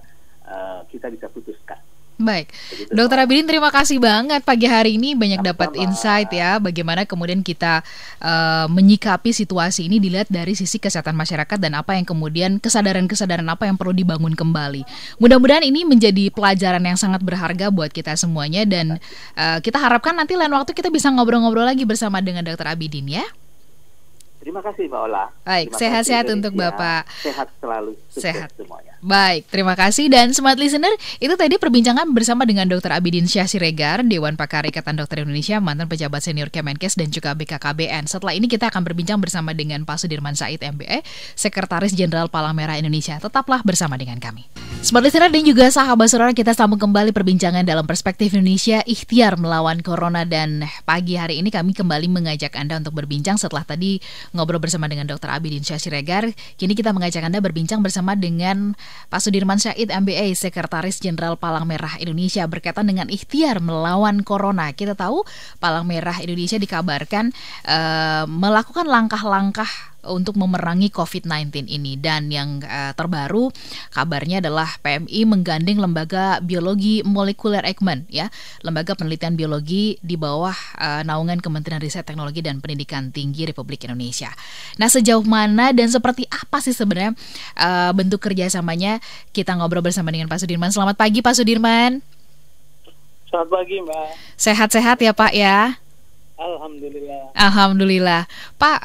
kita bisa putuskan. Baik, Dokter Abidin, terima kasih banget pagi hari ini, banyak dapat insight ya, bagaimana kemudian kita menyikapi situasi ini dilihat dari sisi kesehatan masyarakat dan apa yang kemudian kesadaran-kesadaran apa yang perlu dibangun kembali. Mudah-mudahan ini menjadi pelajaran yang sangat berharga buat kita semuanya, dan kita harapkan nanti lain waktu kita bisa ngobrol-ngobrol lagi bersama dengan Dokter Abidin ya. Terima kasih Mbak Ola. Baik, sehat-sehat untuk Bapak. Sehat selalu, sehat semuanya. Baik, terima kasih. Dan Smart Listener, itu tadi perbincangan bersama dengan Dr. Abidin Syah Siregar, Dewan Pakar Ikatan Dokter Indonesia, mantan pejabat senior Kemenkes dan juga BKKBN. Setelah ini kita akan berbincang bersama dengan Pak Sudirman Said MBE, Sekretaris Jenderal Palang Merah Indonesia. Tetaplah bersama dengan kami. Smart Listener dan juga sahabat sonora, kita sambung kembali perbincangan dalam Perspektif Indonesia, ikhtiar melawan Corona. Dan pagi hari ini kami kembali mengajak Anda untuk berbincang setelah tadi ngobrol bersama dengan Dr. Abidin Syah Siregar. Kini kita mengajak Anda berbincang bersama dengan Pak Sudirman Said MBE, Sekretaris Jenderal Palang Merah Indonesia, berkaitan dengan ikhtiar melawan Corona. Kita tahu Palang Merah Indonesia dikabarkan melakukan langkah-langkah untuk memerangi COVID-19 ini. Dan yang terbaru kabarnya adalah PMI menggandeng Lembaga Biologi Molekuler Eijkman, ya, lembaga penelitian biologi di bawah naungan Kementerian Riset Teknologi dan Pendidikan Tinggi Republik Indonesia. Nah, sejauh mana dan seperti apa sih sebenarnya bentuk kerjasamanya? Kita ngobrol bersama dengan Pak Sudirman. Selamat pagi Pak Sudirman. Selamat pagi Mbak. Sehat-sehat ya Pak ya? Alhamdulillah. Alhamdulillah. Pak,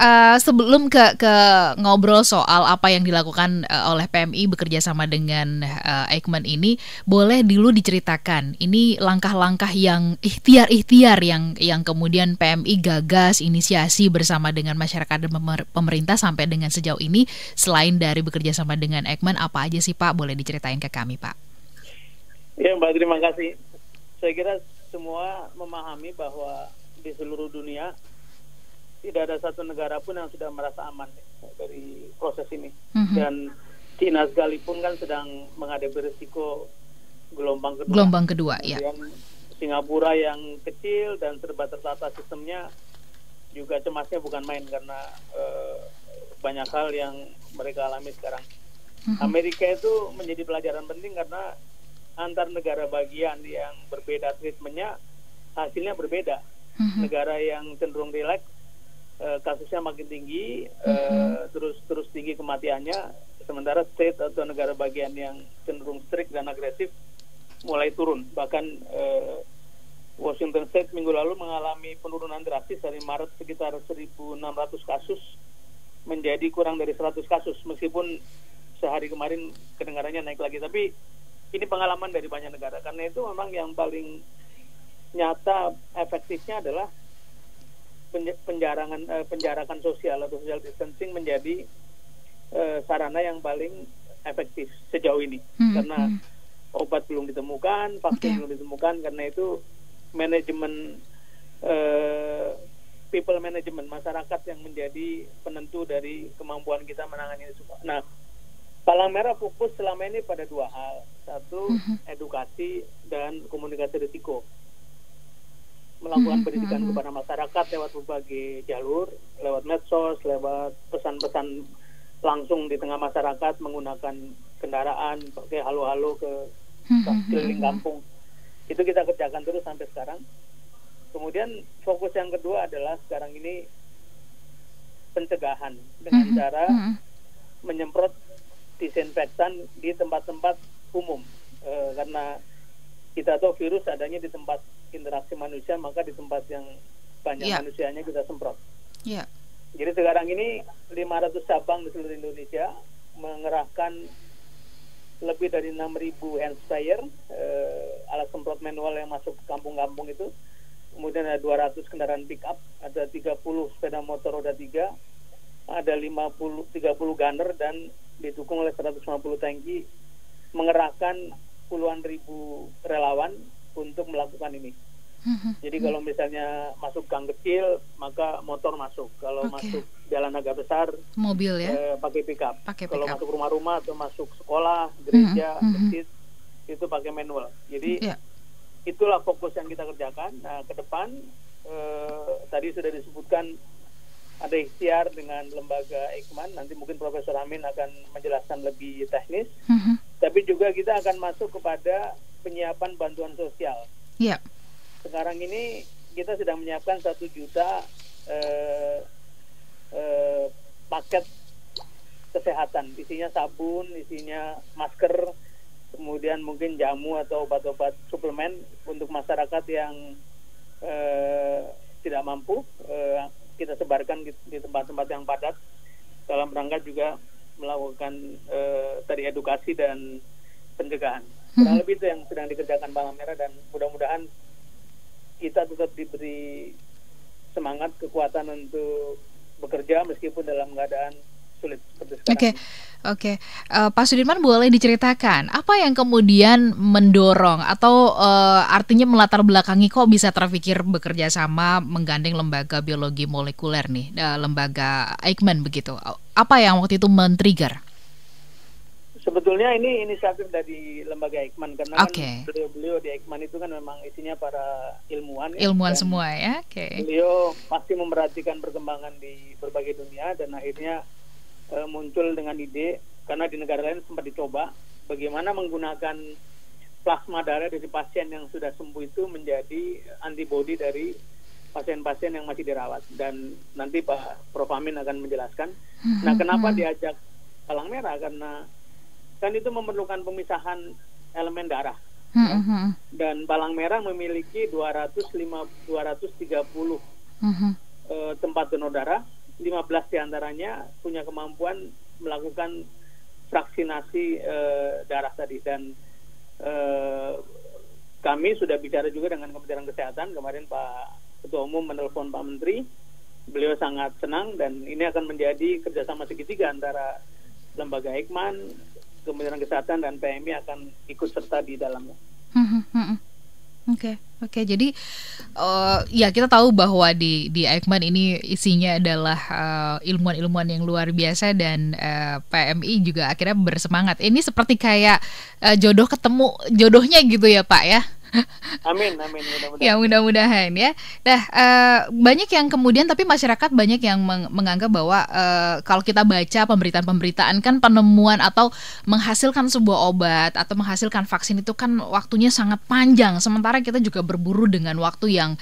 sebelum ke ngobrol soal apa yang dilakukan oleh PMI bekerja sama dengan Eijkman ini, boleh dulu diceritakan ini langkah-langkah yang ikhtiar-ikhtiar yang kemudian PMI gagas inisiasi bersama dengan masyarakat dan pemerintah sampai dengan sejauh ini, selain dari bekerja sama dengan Eijkman, apa aja sih Pak? Boleh diceritain ke kami, Pak? Ya Mbak, terima kasih. Saya kira semua memahami bahwa di seluruh dunia tidak ada satu negara pun yang sudah merasa aman dari proses ini. Dan Cina sekalipun kan sedang menghadapi risiko gelombang kedua. Gelombang kedua, ya. Singapura yang kecil dan serba tertata sistemnya juga cemasnya bukan main karena banyak hal yang mereka alami sekarang. Amerika itu menjadi pelajaran penting karena antar negara bagian yang berbeda treatmentnya, hasilnya berbeda. Negara yang cenderung rileks, kasusnya makin tinggi, terus tinggi kematiannya, sementara state atau negara bagian yang cenderung strict dan agresif mulai turun. Bahkan Washington State minggu lalu mengalami penurunan drastis dari Maret sekitar 1.600 kasus menjadi kurang dari 100 kasus, meskipun sehari kemarin kedengarannya naik lagi. Tapi ini pengalaman dari banyak negara, karena itu memang yang paling nyata efektifnya adalah penjarakan sosial atau social distancing menjadi sarana yang paling efektif sejauh ini. Karena obat belum ditemukan, vaksin belum ditemukan, karena itu manajemen people management masyarakat yang menjadi penentu dari kemampuan kita menangani ini semua. Nah, Palang Merah fokus selama ini pada dua hal. Satu, edukasi dan komunikasi risiko. Melakukan pendidikan kepada masyarakat lewat berbagai jalur, lewat medsos, lewat pesan-pesan langsung di tengah masyarakat menggunakan kendaraan, pakai halo-halo ke keliling kampung. Itu kita kerjakan terus sampai sekarang. Kemudian fokus yang kedua adalah sekarang ini pencegahan dengan cara menyemprot disinfektan di tempat-tempat umum, karena kita tahu virus adanya di tempat interaksi manusia, maka di tempat yang banyak manusianya kita semprot. Jadi sekarang ini 500 cabang di seluruh Indonesia mengerahkan lebih dari 6.000 hand sprayer, alat semprot manual yang masuk ke kampung-kampung itu. Kemudian ada 200 kendaraan pick up, ada 30 sepeda motor roda 3, ada 30 gunner, dan didukung oleh 150 tangki, mengerahkan puluhan ribu relawan untuk melakukan ini. Jadi kalau misalnya masuk gang kecil, maka motor masuk. Kalau masuk jalan agak besar, mobil ya, pakai pick up. Kalau masuk rumah-rumah atau masuk sekolah, gereja, masjid, itu pakai manual. Jadi itulah fokus yang kita kerjakan. Nah, ke depan tadi sudah disebutkan ada ikhtiar dengan lembaga Eijkman. Nanti mungkin Profesor Amin akan menjelaskan lebih teknis. Tapi juga kita akan masuk kepada penyiapan bantuan sosial. Sekarang ini kita sedang menyiapkan 1 juta paket kesehatan. Isinya sabun, isinya masker, kemudian mungkin jamu atau obat-obat suplemen untuk masyarakat yang tidak mampu. Kita sebarkan di tempat-tempat yang padat dalam rangka juga melakukan tadi edukasi dan pencegahan. Kurang lebih itu yang sedang dikerjakan Palang Merah, dan mudah-mudahan kita tetap diberi semangat, kekuatan untuk bekerja meskipun dalam keadaan sulit seperti sekarang. Oke. Pak Sudirman, boleh diceritakan apa yang kemudian mendorong atau artinya melatar belakangi kok bisa terpikir bekerja sama menggandeng lembaga biologi molekuler nih, lembaga Eijkman begitu. Apa yang waktu itu men-trigger? Sebetulnya ini inisiatif dari lembaga Eijkman, karena kan beliau di Eijkman itu kan memang isinya para ilmuwan semua ya. Beliau pasti memperhatikan perkembangan di berbagai dunia, dan akhirnya muncul dengan ide, karena di negara lain sempat dicoba bagaimana menggunakan plasma darah dari pasien yang sudah sembuh itu menjadi antibodi dari pasien-pasien yang masih dirawat, dan nanti Pak Prof Amin akan menjelaskan. Nah, kenapa diajak Palang Merah? Karena kan itu memerlukan pemisahan elemen darah. Dan Palang Merah memiliki 230 tempat donor darah. 15 diantaranya punya kemampuan melakukan vaksinasi darah tadi, dan kami sudah bicara juga dengan Kementerian Kesehatan. Kemarin Pak Ketua Umum menelpon Pak Menteri, beliau sangat senang, dan ini akan menjadi kerjasama segitiga antara lembaga Eijkman, Kementerian Kesehatan, dan PMI akan ikut serta di dalamnya. Oke. Jadi ya kita tahu bahwa di Eijkman ini isinya adalah ilmuwan-ilmuwan yang luar biasa, dan PMI juga akhirnya bersemangat. Ini seperti kayak jodoh ketemu jodohnya gitu ya Pak ya. Amin, mudah-mudahan. Ya mudah-mudahan ya. Nah, banyak yang kemudian, tapi masyarakat banyak yang menganggap bahwa kalau kita baca pemberitaan-pemberitaan kan penemuan atau menghasilkan sebuah obat atau menghasilkan vaksin itu kan waktunya sangat panjang. Sementara kita juga berburu dengan waktu yang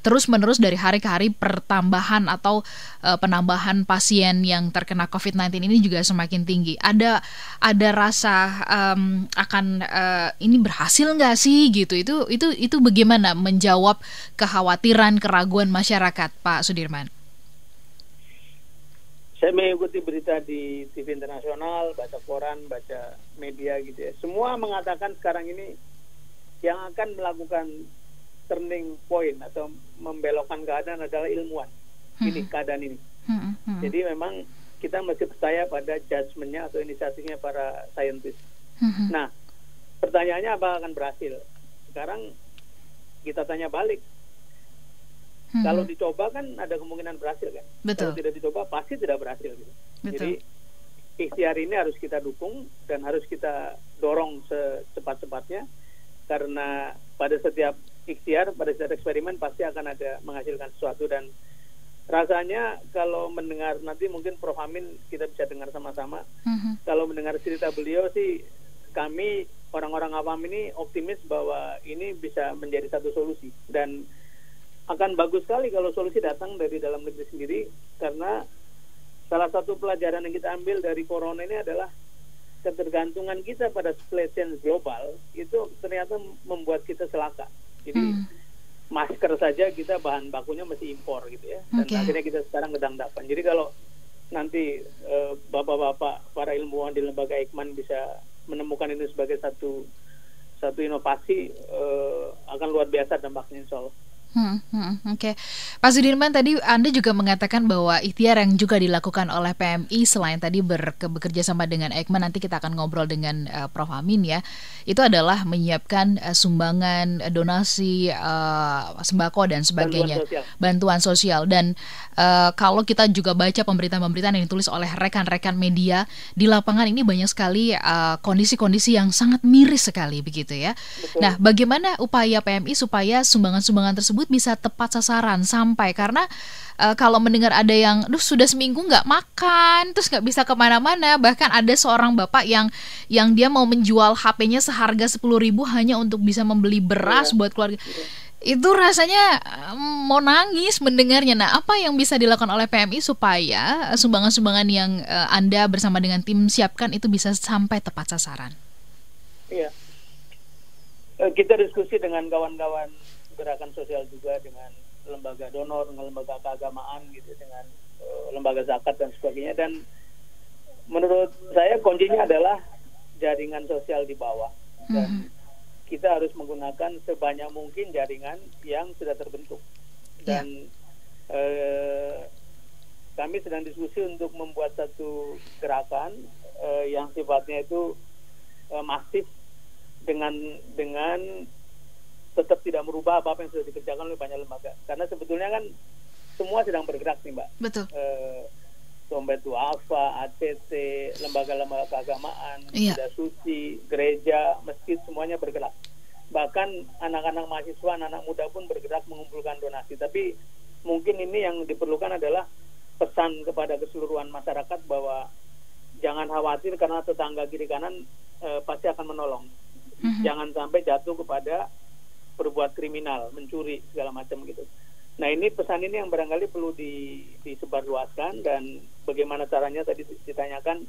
terus-menerus dari hari ke hari, pertambahan atau penambahan pasien yang terkena COVID-19 ini juga semakin tinggi. Ada rasa akan ini berhasil nggak sih gitu? Itu bagaimana menjawab kekhawatiran, keraguan masyarakat, Pak Sudirman? Saya mengikuti berita di TV internasional, baca koran, baca media gitu ya. Semua mengatakan sekarang ini yang akan melakukan turning point atau membelokkan keadaan adalah ilmuwan. Ini keadaan ini. Jadi memang kita mesti percaya pada judgement-nya atau inisiatifnya para saintis. Nah, pertanyaannya apa akan berhasil? Sekarang kita tanya balik. Kalau dicoba kan ada kemungkinan berhasil kan? Betul. Kalau tidak dicoba pasti tidak berhasil gitu. Jadi ikhtiar ini harus kita dukung dan harus kita dorong secepat-cepatnya, karena pada setiap ikhtiar, pada setiap eksperimen pasti akan ada menghasilkan sesuatu. Dan rasanya kalau mendengar, nanti mungkin Prof. Amin kita bisa dengar sama-sama, kalau mendengar cerita beliau sih, kami orang-orang awam ini optimis bahwa ini bisa menjadi satu solusi, dan akan bagus sekali kalau solusi datang dari dalam negeri sendiri, karena salah satu pelajaran yang kita ambil dari corona ini adalah ketergantungan kita pada supply chain global itu ternyata membuat kita celaka. Jadi masker saja kita bahan bakunya masih impor gitu ya, dan akhirnya kita sekarang kedangdapan. Jadi kalau nanti bapak-bapak para ilmuwan di lembaga Eijkman bisa menemukan ini sebagai satu inovasi, akan luar biasa dampaknya insya Allah. Oke. Pak Sudirman, tadi Anda juga mengatakan bahwa ikhtiar yang juga dilakukan oleh PMI selain tadi bekerja sama dengan Eijkman, nanti kita akan ngobrol dengan Prof. Amin ya, itu adalah menyiapkan sumbangan, donasi sembako dan sebagainya, bantuan sosial. Dan kalau kita juga baca pemberitaan-pemberitaan yang ditulis oleh rekan-rekan media di lapangan, ini banyak sekali kondisi-kondisi yang sangat miris sekali begitu ya. Betul. Nah, bagaimana upaya PMI supaya sumbangan-sumbangan tersebut bisa tepat sasaran sampai, karena kalau mendengar ada yang sudah seminggu nggak makan, terus nggak bisa kemana-mana, bahkan ada seorang bapak yang dia mau menjual HP-nya seharga 10.000 hanya untuk bisa membeli beras buat keluarga. Itu rasanya mau nangis mendengarnya. Nah, apa yang bisa dilakukan oleh PMI supaya sumbangan-sumbangan yang Anda bersama dengan tim siapkan itu bisa sampai tepat sasaran? Iya, kita diskusi dengan kawan-kawan gerakan sosial juga, dengan lembaga donor, dengan lembaga keagamaan gitu, dengan lembaga zakat dan sebagainya. Dan menurut saya kuncinya adalah jaringan sosial di bawah, dan kita harus menggunakan sebanyak mungkin jaringan yang sudah terbentuk. Dan kami sedang diskusi untuk membuat satu gerakan yang sifatnya itu masif, dengan tetap tidak merubah apa-apa yang sudah dikerjakan oleh banyak lembaga. Karena sebetulnya kan semua sedang bergerak nih Mbak. Betul. Dompet Duafa, ACT, lembaga-lembaga keagamaan, Bunda Suci, gereja, masjid, semuanya bergerak. Bahkan anak-anak mahasiswa, anak muda pun bergerak mengumpulkan donasi. Tapi mungkin ini yang diperlukan adalah pesan kepada keseluruhan masyarakat bahwa jangan khawatir karena tetangga kiri kanan pasti akan menolong. Jangan sampai jatuh kepada berbuat kriminal, mencuri segala macam gitu. Nah, ini pesan ini yang barangkali perlu disebarluaskan. Dan bagaimana caranya tadi ditanyakan,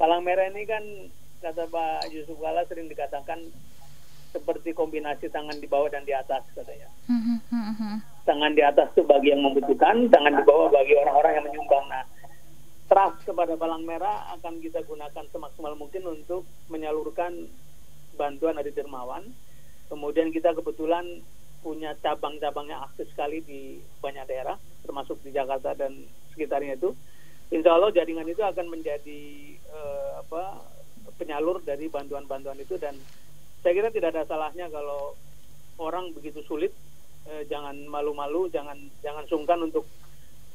palang merah ini kan kata Pak Yusuf Kala sering dikatakan seperti kombinasi tangan di bawah dan di atas katanya. tangan di atas itu bagi yang membutuhkan, tangan di bawah bagi orang-orang yang menyumbang. Nah, trust kepada Palang Merah akan kita gunakan semaksimal mungkin untuk menyalurkan bantuan Adi Dermawan. Kemudian kita kebetulan punya cabang-cabang yang aktif sekali di banyak daerah, termasuk di Jakarta dan sekitarnya itu. Insya Allah jaringan itu akan menjadi penyalur dari bantuan-bantuan itu, dan saya kira tidak ada salahnya kalau orang begitu sulit, jangan malu-malu, jangan sungkan untuk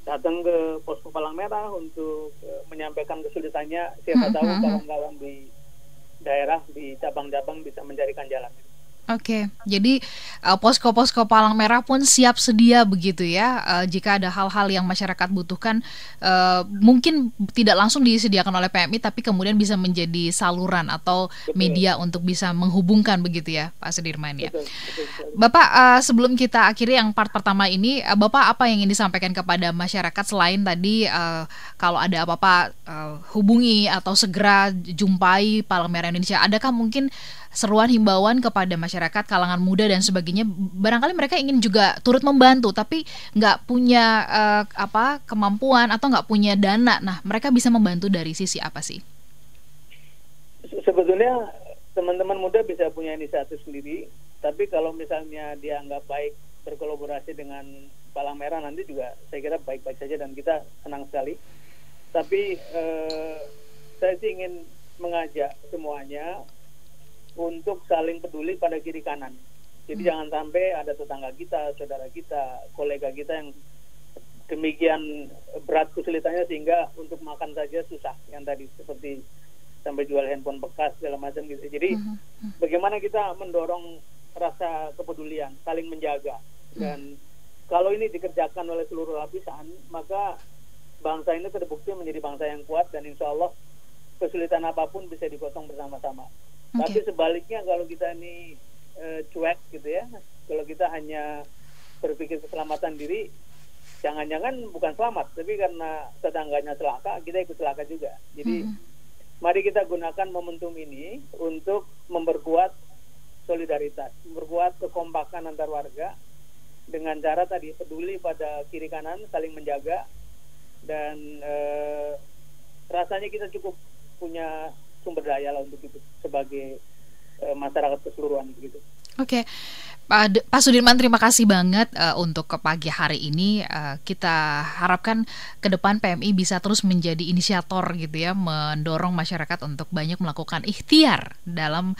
datang ke posko Palang Merah untuk menyampaikan kesulitannya. Siapa tahu kawan-kawan di daerah, di cabang-cabang bisa mencarikan jalan. Oke, jadi posko-posko Palang Merah pun siap sedia begitu ya, jika ada hal-hal yang masyarakat butuhkan, mungkin tidak langsung disediakan oleh PMI, tapi kemudian bisa menjadi saluran atau media untuk bisa menghubungkan begitu ya, Pak Sudirman ya. Betul. Bapak, sebelum kita akhiri yang part pertama ini, Bapak apa yang ingin disampaikan kepada masyarakat selain tadi kalau ada apa-apa hubungi atau segera jumpai Palang Merah Indonesia, adakah mungkin seruan himbauan kepada masyarakat kalangan muda dan sebagainya, barangkali mereka ingin juga turut membantu tapi nggak punya kemampuan atau nggak punya dana, nah mereka bisa membantu dari sisi apa sih? Sebetulnya teman-teman muda bisa punya inisiatif sendiri, tapi kalau misalnya dia nggak baik berkolaborasi dengan Palang Merah nanti juga saya kira baik-baik saja dan kita senang sekali. Tapi saya sih ingin mengajak semuanya untuk saling peduli pada kiri kanan. Jadi jangan sampai ada tetangga kita, saudara kita, kolega kita yang demikian berat kesulitannya sehingga untuk makan saja susah. Yang tadi seperti sampai jual handphone bekas segala macam gitu. Jadi bagaimana kita mendorong rasa kepedulian, saling menjaga. Dan kalau ini dikerjakan oleh seluruh lapisan, maka bangsa ini terbukti menjadi bangsa yang kuat dan insya Allah kesulitan apapun bisa digotong bersama-sama. Tapi sebaliknya kalau kita ini cuek gitu ya, kalau kita hanya berpikir keselamatan diri, jangan-jangan bukan selamat, tapi karena tetangganya celaka, kita ikut celaka juga. Jadi mari kita gunakan momentum ini untuk memperkuat solidaritas, memperkuat kekompakan antar warga dengan cara tadi peduli pada kiri kanan, saling menjaga, dan rasanya kita cukup punya sumber daya lah untuk itu sebagai masyarakat keseluruhan begitu. Oke. Pak Sudirman, terima kasih banget untuk ke pagi hari ini. Kita harapkan ke depan PMI bisa terus menjadi inisiator gitu ya, mendorong masyarakat untuk banyak melakukan ikhtiar dalam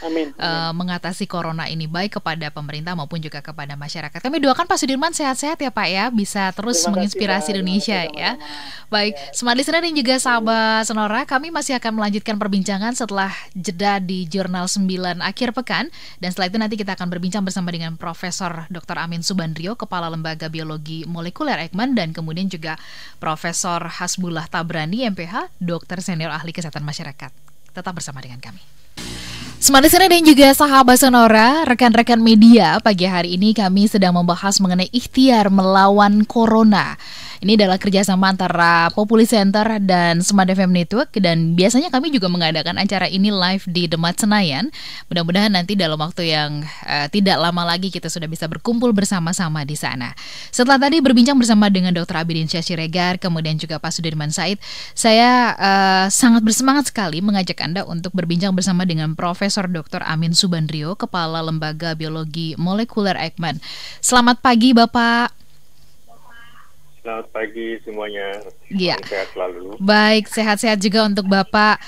mengatasi corona ini, baik kepada pemerintah maupun juga kepada masyarakat. Kami doakan Pak Sudirman sehat-sehat ya Pak ya, bisa terus menginspirasi Indonesia ya. Baik, Smart Listener dan juga sahabat Sonora, kami masih akan melanjutkan perbincangan setelah jeda di Jurnal 9 akhir pekan, dan setelah itu nanti kita akan berbincang bersama dengan Profesor Dr. Amin Subandrio, Kepala Lembaga Biologi Molekuler Eijkman, dan kemudian juga Profesor Hasbullah Tabrani, MPH, Dokter Senior Ahli Kesehatan Masyarakat. Tetap bersama dengan kami. Smart Listener dan juga sahabat Sonora, rekan-rekan media, pagi hari ini kami sedang membahas mengenai ikhtiar melawan corona. Ini adalah kerjasama antara Populi Center dan Smart FM Network, dan biasanya kami juga mengadakan acara ini live di Demat Senayan. Mudah-mudahan nanti dalam waktu yang tidak lama lagi kita sudah bisa berkumpul bersama-sama di sana. Setelah tadi berbincang bersama dengan Dr. Abidin Syah Siregar, kemudian juga Pak Sudirman Said, saya sangat bersemangat sekali mengajak Anda untuk berbincang bersama dengan Profesor Dr. Amin Subandrio, Kepala Lembaga Biologi Molekuler Eijkman. Selamat pagi Bapak. Selamat pagi semuanya. Ya. Sehat selalu. Baik, sehat-sehat juga untuk Bapak.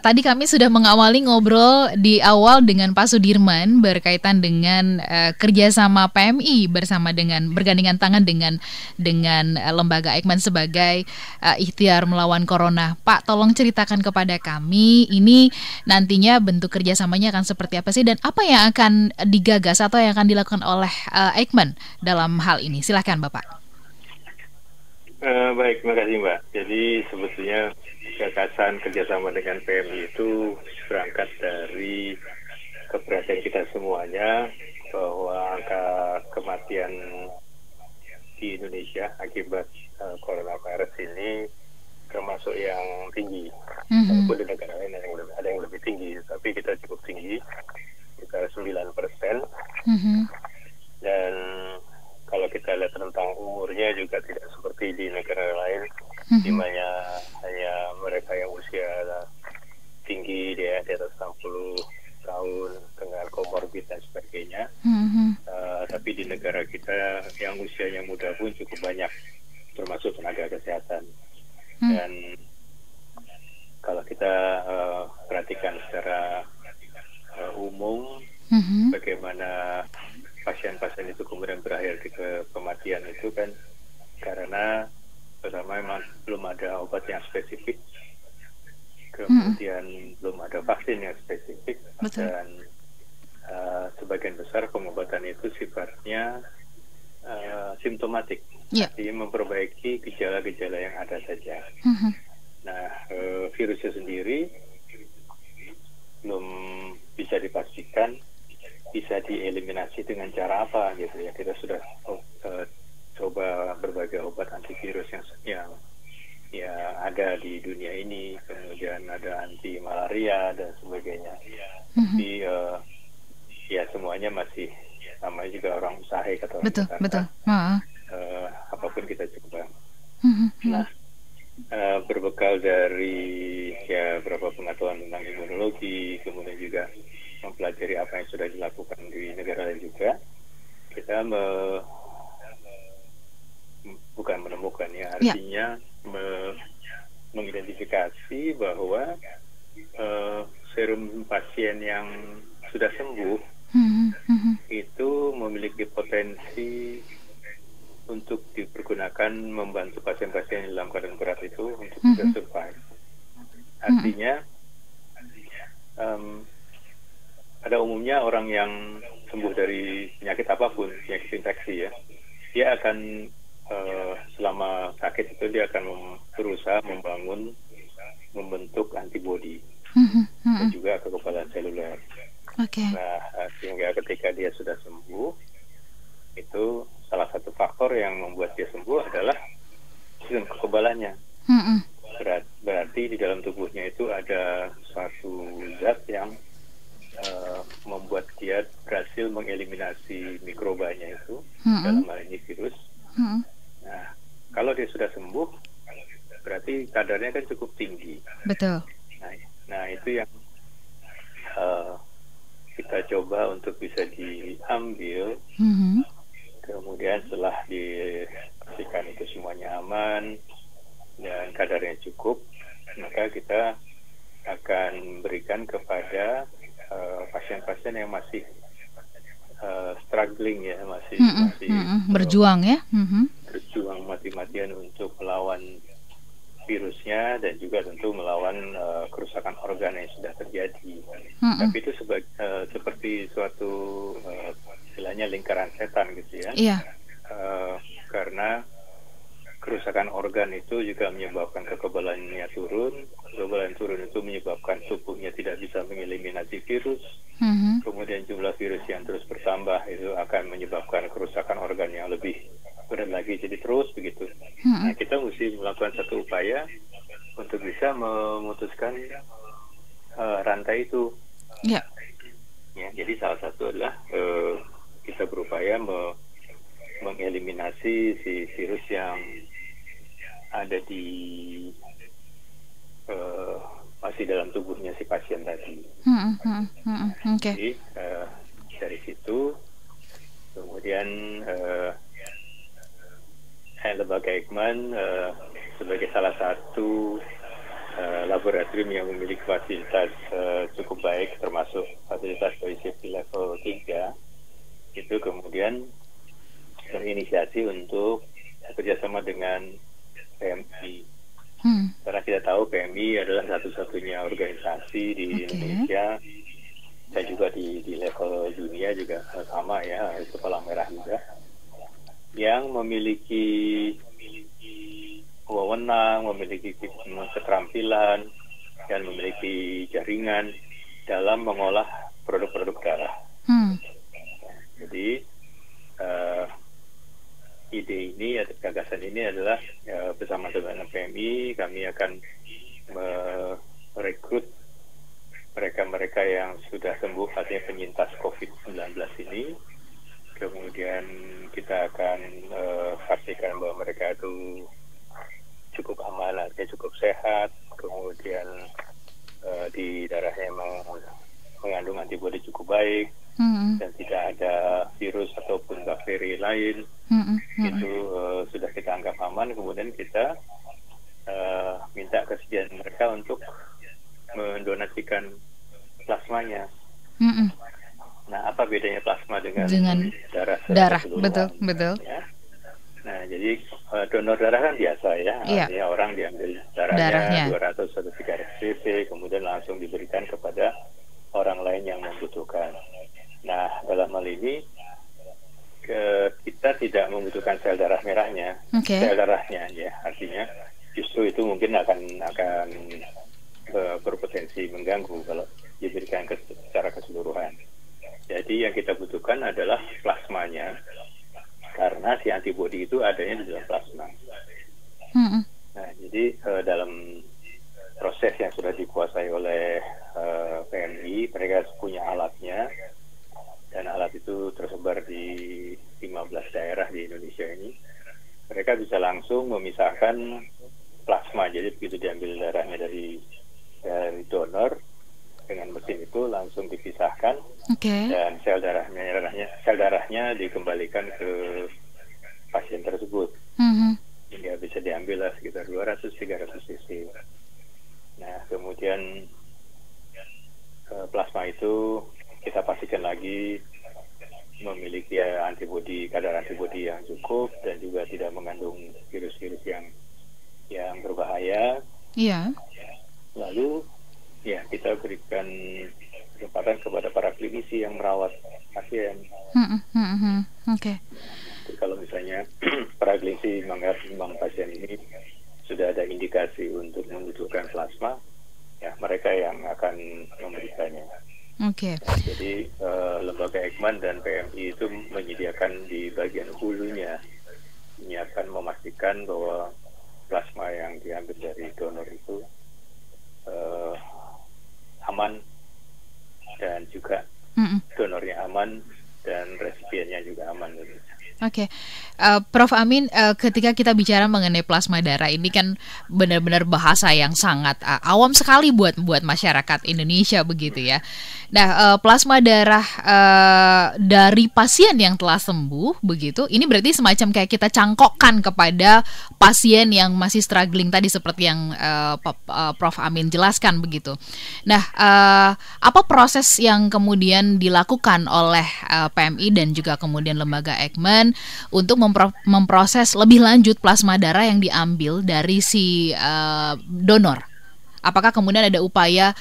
Tadi kami sudah mengawali ngobrol di awal dengan Pak Sudirman berkaitan dengan kerjasama PMI bersama dengan bergandengan tangan dengan lembaga Eijkman sebagai ikhtiar melawan corona. Pak, tolong ceritakan kepada kami ini nantinya bentuk kerjasamanya akan seperti apa sih, dan apa yang akan digagas atau yang akan dilakukan oleh Eijkman dalam hal ini? Silakan Bapak. Baik, terima kasih Mbak. Jadi sebetulnya gagasan kerjasama dengan PMI itu berangkat dari keperhatian kita semuanya bahwa angka kematian di Indonesia akibat coronavirus ini termasuk yang tinggi. Walaupun di negara lain ada yang lebih tinggi, tapi kita cukup tinggi, sekitar 9%. Dan kalau kita lihat tahun dengan komorbid dan sebagainya. Tapi di negara kita yang usianya muda pun cukup banyak, termasuk tenaga kesehatan. Dan kalau kita perhatikan secara umum, bagaimana pasien-pasien itu kemudian berakhir di kematian itu kan karena pertama memang belum ada obat yang spesifik, kemudian belum ada vaksin yang spesifik. Betul. Dan sebagian besar pengobatan itu sifatnya simptomatik, jadi memperbaiki gejala-gejala yang ada saja. Nah, virusnya sendiri belum bisa dipastikan bisa dieliminasi dengan cara apa gitu ya. Kita sudah coba berbagai obat antivirus yang ada di dunia ini, kemudian ada anti malaria dan sebagainya. Tapi ya semuanya masih namanya juga orang usaha kata orang. Betul. Apapun kita coba. Nah, berbekal dari beberapa pengetahuan tentang imunologi, kemudian juga mempelajari apa yang sudah dilakukan di negara lain juga, kita bukan menemukan ya, artinya mengidentifikasi bahwa serum pasien yang sudah sembuh itu memiliki potensi untuk dipergunakan membantu pasien-pasien yang dalam keadaan berat itu untuk bisa survive. Artinya pada umumnya orang yang sembuh dari penyakit apapun, penyakit infeksi ya, dia akan selama sakit itu dia akan berusaha membentuk antibodi dan juga kekebalan seluler. Nah, sehingga ketika dia sudah sembuh, itu salah satu faktor yang membuat dia sembuh adalah sistem kekebalannya. Berarti di dalam tubuhnya itu ada suatu zat yang membuat dia berhasil mengeliminasi mikrobanya itu, dalam hal ini virus. Nah, kalau dia sudah sembuh, berarti kadarnya kan cukup tinggi. Betul. Nah itu yang kita coba untuk bisa diambil. Kemudian setelah dipastikan itu semuanya aman dan kadarnya cukup, maka kita akan berikan kepada pasien-pasien yang masih struggling ya, masih berjuang ya, berjuang mati-matian untuk melawan virusnya dan juga tentu melawan kerusakan organ yang sudah terjadi. Tapi itu seperti suatu istilahnya lingkaran setan gitu ya. Karena kerusakan organ itu juga menyebabkan kekebalannya turun. Kekebalan turun itu menyebabkan tubuhnya tidak bisa mengeliminasi virus. Kemudian jumlah virus yang terus bertambah itu akan menyebabkan kerusakan organ yang lebih berat lagi, jadi terus begitu. Nah, kita mesti melakukan satu upaya untuk bisa memutuskan rantai itu. Ya, jadi salah satu adalah kita berupaya mengeliminasi si virus yang ada di masih dalam tubuhnya si pasien tadi. Jadi dari situ kemudian lembaga Eijkman sebagai salah satu laboratorium yang memiliki fasilitas cukup baik, termasuk fasilitas biosafety level 3, itu kemudian berinisiasi untuk bekerjasama dengan PMI. Karena kita tahu PMI adalah satu-satunya organisasi di Indonesia dan juga di level dunia juga sama ya, itu Palang Merah juga, yang memiliki wewenang, memiliki keterampilan dan memiliki jaringan dalam mengolah produk-produk darah. Jadi ide ini atau gagasan ini adalah bersama dengan PMI kami akan merekrut mereka-mereka yang sudah sembuh, artinya penyintas COVID-19 ini. Kemudian kita akan pastikan bahwa mereka itu cukup aman, artinya cukup sehat. Kemudian di darahnya memang antibodi cukup baik dan tidak ada virus ataupun bakteri lain, itu sudah kita anggap aman. Kemudian kita minta kesediaan mereka untuk mendonasikan plasmanya. Nah, apa bedanya plasma dengan darah? Betul. Ya. Nah, jadi donor darah kan biasa ya, artinya orang diambil darahnya 200 atau 300 cc, kemudian langsung diberikan kepada orang lain yang membutuhkan. Nah, dalam hal ini kita tidak membutuhkan sel darah merahnya, sel darahnya ya, artinya justru itu mungkin akan berpotensi mengganggu kalau diberikan secara keseluruhan. Jadi yang kita butuhkan adalah plasmanya, karena si antibodi itu adanya di dalam plasma. Nah, jadi dalam proses yang sudah dikuasai oleh PMI, mereka punya alatnya, dan alat itu tersebar di 15 daerah di Indonesia ini. Mereka bisa langsung memisahkan plasma, jadi begitu diambil darahnya dari donor, dengan mesin itu langsung dipisahkan, dan sel darahnya dikembalikan ke pasien tersebut, hingga bisa diambil lah sekitar 200-300 cc. Nah, kemudian plasma itu kita pastikan lagi memiliki kadar antibodi yang cukup dan juga tidak mengandung virus-virus yang berbahaya. Lalu kita berikan kesempatan kepada para klinisi yang merawat pasien. Jadi kalau misalnya para klinisi menganggap memang pasien ini sudah ada indikasi untuk membutuhkan plasma, ya mereka yang akan memberikannya. Jadi lembaga Eijkman dan PMI itu menyediakan di bagian hulunya, memastikan bahwa plasma yang diambil dari donor itu aman, dan juga donornya aman dan resipiennya juga aman. Prof. Amin, ketika kita bicara mengenai plasma darah ini kan benar-benar bahasa yang sangat awam sekali buat masyarakat Indonesia begitu ya. Nah, plasma darah dari pasien yang telah sembuh begitu, ini berarti semacam kayak kita cangkokkan kepada pasien yang masih struggling tadi seperti yang Prof. Amin jelaskan begitu. Nah, apa proses yang kemudian dilakukan oleh PMI dan juga kemudian lembaga Eijkman untuk memproses lebih lanjut plasma darah yang diambil dari si donor? Apakah kemudian ada upaya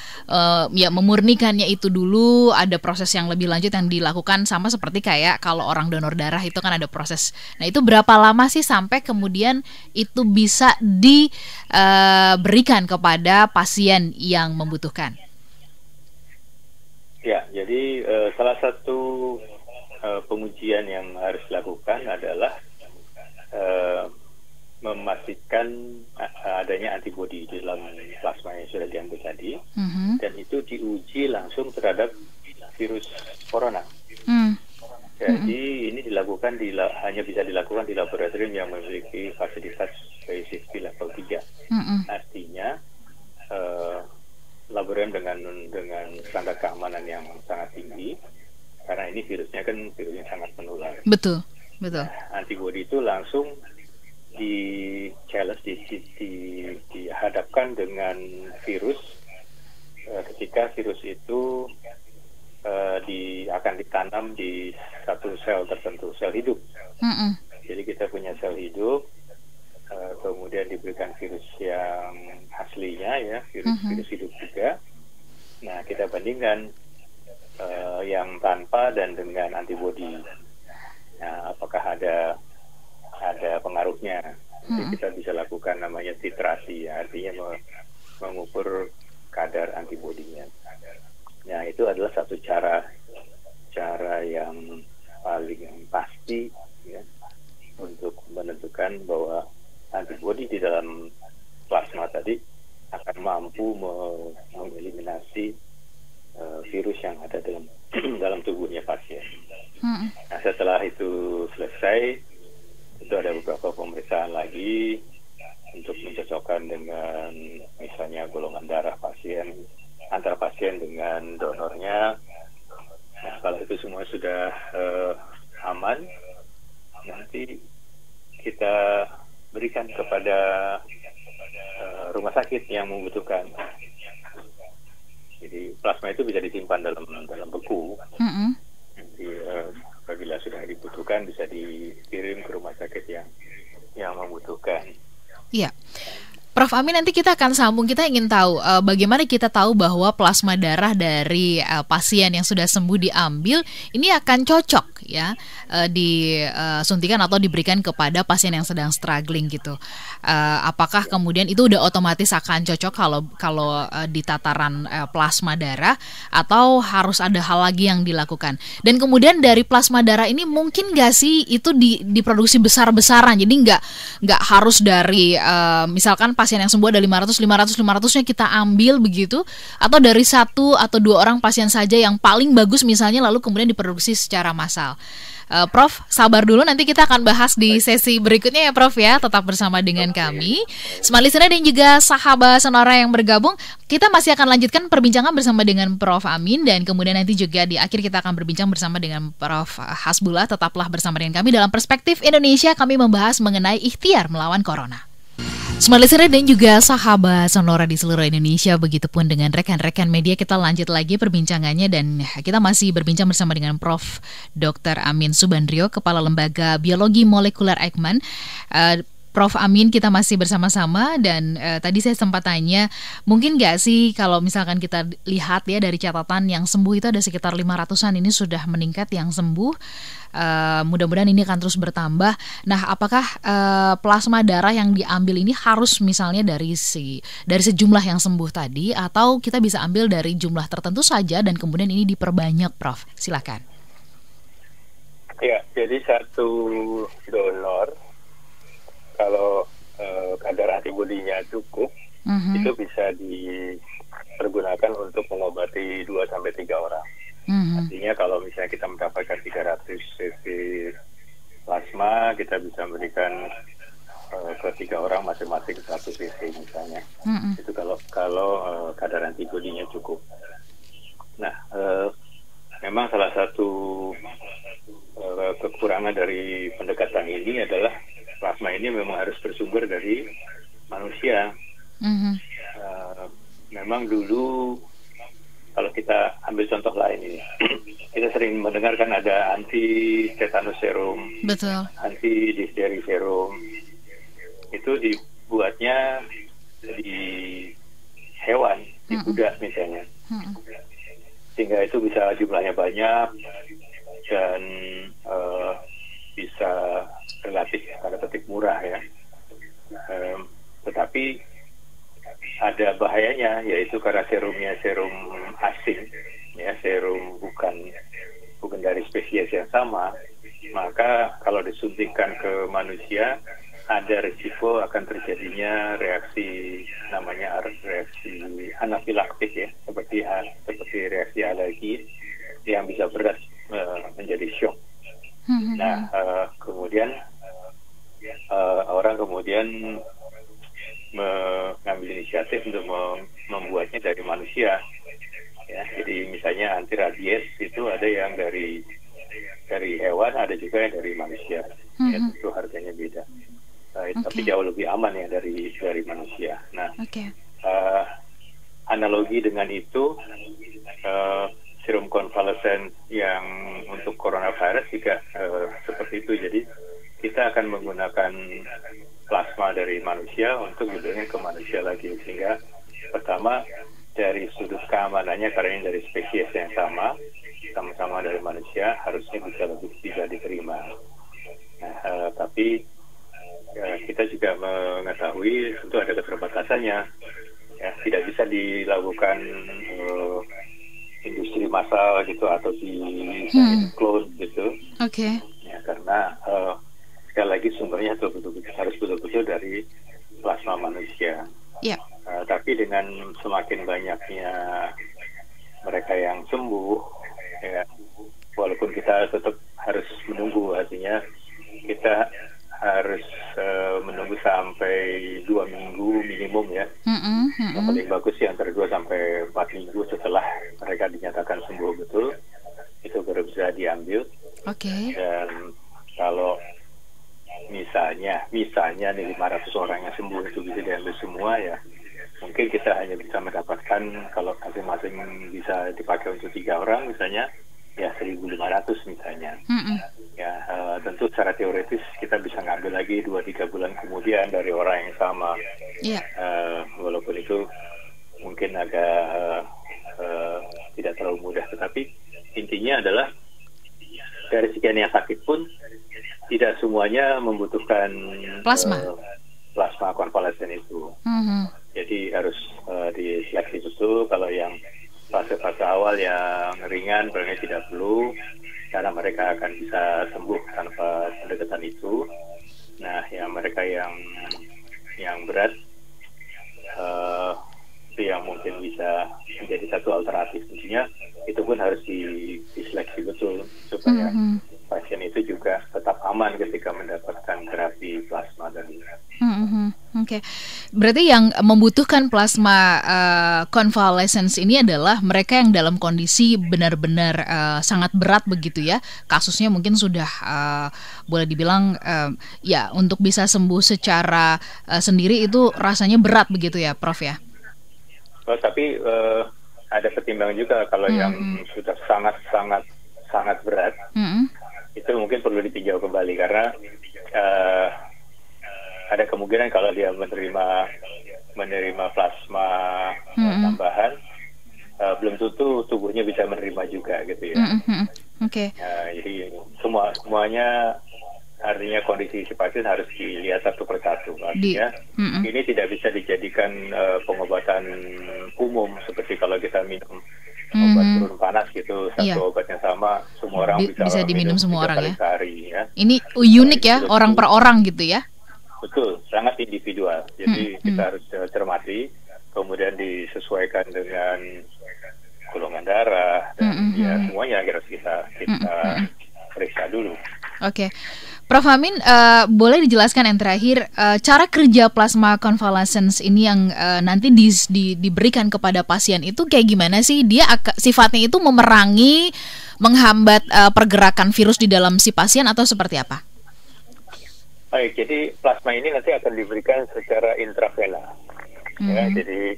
memurnikannya itu dulu, ada proses yang lebih lanjut yang dilakukan, sama seperti kayak kalau orang donor darah itu kan ada proses. Nah, itu berapa lama sih sampai kemudian itu bisa diberikan kepada pasien yang membutuhkan? Ya, jadi salah satu pengujian yang harus dilakukan adalah memastikan adanya antibodi di dalam plasma yang sudah diambil tadi, dan itu diuji langsung terhadap virus corona. Jadi ini dilakukan hanya bisa dilakukan di laboratorium yang memiliki fasilitas safety level 3. Artinya laboratorium dengan standar keamanan yang sangat tinggi, karena ini virusnya kan virusnya sangat menular. Betul. Nah, antibodi itu langsung dihadapkan dengan virus ketika virus itu akan ditanam di satu sel tertentu, sel hidup. Jadi kita punya sel hidup, kemudian diberikan virus yang aslinya ya, virus hidup juga. Nah, kita bandingkan yang tanpa dan dengan antibodi. Nah, apakah ada pengaruhnya? Jadi kita bisa lakukan namanya titrasi, ya, artinya mengukur kadar antibodinya. Nah, itu adalah satu cara yang paling pasti ya, untuk menentukan bahwa antibodi di dalam plasma tadi akan mampu mengeliminasi virus yang ada dalam tubuhnya pasien. Nah, setelah itu selesai, itu ada beberapa pemeriksaan lagi untuk mencocokkan dengan misalnya golongan darah pasien, antara pasien dengan donornya, semua sudah aman, nanti kita berikan kepada rumah sakit yang membutuhkan. Jadi plasma itu bisa disimpan dalam beku. Jadi apabila sudah dibutuhkan bisa dikirim ke rumah sakit yang membutuhkan. Iya. Prof Amin, nanti kita akan sambung. Kita ingin tahu bagaimana kita tahu bahwa plasma darah dari pasien yang sudah sembuh diambil ini akan cocok ya disuntikan atau diberikan kepada pasien yang sedang struggling gitu. Apakah kemudian itu udah otomatis akan cocok kalau di tataran plasma darah, atau harus ada hal lagi yang dilakukan? Dan kemudian dari plasma darah ini mungkin nggak sih itu diproduksi besar-besaran? Jadi nggak harus dari misalkan pasien yang sembuh ada 500-nya kita ambil begitu, atau dari 1 atau 2 orang pasien saja yang paling bagus misalnya lalu kemudian diproduksi secara massal. Prof, sabar dulu, nanti kita akan bahas di sesi berikutnya ya Prof ya. Tetap bersama dengan kami, Smart Listener dan juga sahabat Sonora yang bergabung. Kita masih akan lanjutkan perbincangan bersama dengan Prof Amin, dan kemudian nanti juga di akhir kita akan berbincang bersama dengan Prof Hasbullah. Tetaplah bersama dengan kami dalam Perspektif Indonesia. Kami membahas mengenai ikhtiar melawan corona. Smart Listener dan juga sahabat Sonora di seluruh Indonesia, begitupun dengan rekan-rekan media, kita lanjut lagi perbincangannya dan kita masih berbincang bersama dengan Prof. Dr. Amin Subandrio, Kepala Lembaga Biologi Molekuler Eijkman. Prof Amin, kita masih bersama-sama dan tadi saya sempat tanya, mungkin nggak sih kalau misalkan kita lihat ya dari catatan yang sembuh itu ada sekitar 500-an, ini sudah meningkat yang sembuh. Mudah-mudahan ini akan terus bertambah. Nah, apakah plasma darah yang diambil ini harus misalnya dari sejumlah yang sembuh tadi, atau kita bisa ambil dari jumlah tertentu saja dan kemudian ini diperbanyak, Prof? Silakan. Ya, jadi satu donor kalau kadar antibodinya cukup, itu bisa dipergunakan untuk mengobati 2-3 orang. Artinya kalau misalnya kita mendapatkan 300 cc plasma, kita bisa memberikan ke 3 orang masing-masing 1 cc misalnya. Itu kalau kadar antibodinya cukup. Nah, memang salah satu kekurangan dari pendekatan ini adalah plasma ini memang harus bersumber dari manusia. Memang dulu kalau kita ambil contoh lain ini, kita sering mendengarkan ada anti tetanus serum, betul, anti difteri serum. Itu dibuatnya di hewan, di kuda misalnya, sehingga itu bisa jumlahnya banyak dan bisa relatif tanda petik murah ya. Tetapi ada bahayanya, yaitu karena serumnya serum asing, ya, serum bukan dari spesies yang sama, maka kalau disuntikan ke manusia ada risiko akan terjadinya reaksi, namanya reaksi anafilaktik ya, seperti reaksi alergi yang bisa berat menjadi shock. Nah, kemudian orang kemudian mengambil inisiatif untuk membuatnya dari manusia. Ya, jadi misalnya anti rabies itu ada yang dari hewan, ada juga yang dari manusia. Ya, tentu harganya beda. Tapi jauh lebih aman ya dari manusia. Nah, analogi dengan itu, serum konvalesen yang untuk coronavirus juga seperti itu. Jadi kita akan menggunakan plasma dari manusia untuk diberikan ke manusia lagi, sehingga pertama dari sudut keamanannya, karena ini dari spesies yang sama-sama dari manusia, harusnya bisa diterima. Nah, tapi kita juga mengetahui tentu ada keterbatasannya, ya, tidak bisa dilakukan industri massal gitu atau di clone gitu. Ya, karena sekali lagi sumbernya harus betul-betul dari plasma manusia. Tapi dengan semakin banyaknya mereka yang sembuh, ya, walaupun kita tetap harus menunggu, artinya kita harus menunggu sampai 2 minggu minimum ya. Yang paling bagus sih antara 2 sampai 4 minggu setelah mereka dinyatakan sembuh betul, itu baru bisa Dan kalau misalnya nih 500 orang yang sembuh itu bisa diambil semua, ya mungkin kita hanya bisa mendapatkan, kalau masing-masing bisa dipakai untuk 3 orang misalnya, ya 1.500 misalnya. Ya tentu secara teoritis kita bisa ngambil lagi 2-3 bulan kemudian dari orang yang sama. Walaupun itu mungkin agak tidak terlalu mudah, tetapi intinya adalah dari sekian yang sakit pun tidak semuanya membutuhkan plasma konvalesen itu. Jadi harus diseleksi betul. Kalau yang fase-fase awal yang ringan sebenarnya tidak perlu, karena mereka akan bisa sembuh tanpa pendekatan itu. Nah, yang mereka yang berat itu yang mungkin bisa menjadi satu alternatif. Tentunya itu pun harus diseleksi betul supaya pasien itu juga tetap aman ketika mendapatkan terapi plasma dari. Berarti yang membutuhkan plasma convalescence ini adalah mereka yang dalam kondisi benar-benar sangat berat begitu ya. Kasusnya mungkin sudah boleh dibilang ya untuk bisa sembuh secara sendiri itu rasanya berat begitu ya, Prof ya. Tapi ada pertimbangan juga kalau yang sudah sangat berat. Itu mungkin perlu ditinjau kembali, karena ada kemungkinan kalau dia menerima plasma tambahan, belum tentu tubuhnya bisa menerima juga gitu ya. Jadi semuanya artinya kondisi si pasien harus dilihat satu persatu. Artinya ini tidak bisa dijadikan pengobatan umum seperti kalau kita minum obat turun panas gitu, satu obat yang sama semua orang bisa diminum semua orang ya. Sehari, ya. Ini unik ya, orang per orang gitu ya. Betul, sangat individual. Jadi kita harus cermati, kemudian disesuaikan dengan golongan darah dan ya semuanya harus kita periksa dulu. Prof Amin, boleh dijelaskan yang terakhir cara kerja plasma convalescence ini yang nanti diberikan kepada pasien itu kayak gimana sih? Dia sifatnya itu memerangi, menghambat pergerakan virus di dalam si pasien atau seperti apa? Baik, jadi plasma ini nanti akan diberikan secara intravena. Ya, jadi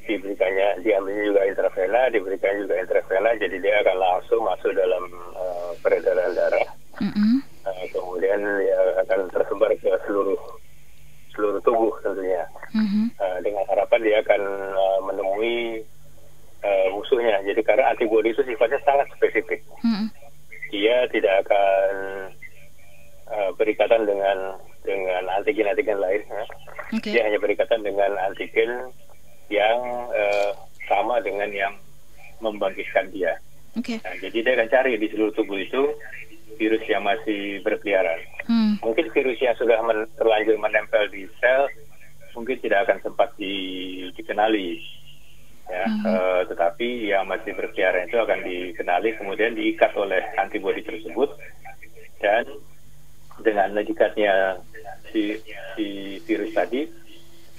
diambilnya juga intravena, diberikan juga intravena, jadi dia akan langsung masuk dalam peredaran darah. Kemudian ya akan tersebar ke seluruh tubuh tentunya. Dengan harapan dia akan menemui musuhnya. Jadi karena antibodi itu sifatnya sangat spesifik. Dia tidak akan berikatan dengan antigen lain. Dia hanya berikatan dengan antigen yang sama dengan yang membangkitkan dia. Nah, jadi dia akan cari di seluruh tubuh itu virus yang masih berkeliaran. Mungkin virus yang sudah terlanjur menempel di sel mungkin tidak akan sempat dikenali, ya. Tetapi yang masih berkeliaran itu akan dikenali, kemudian diikat oleh antibodi tersebut, dan dengan diikatnya si virus tadi,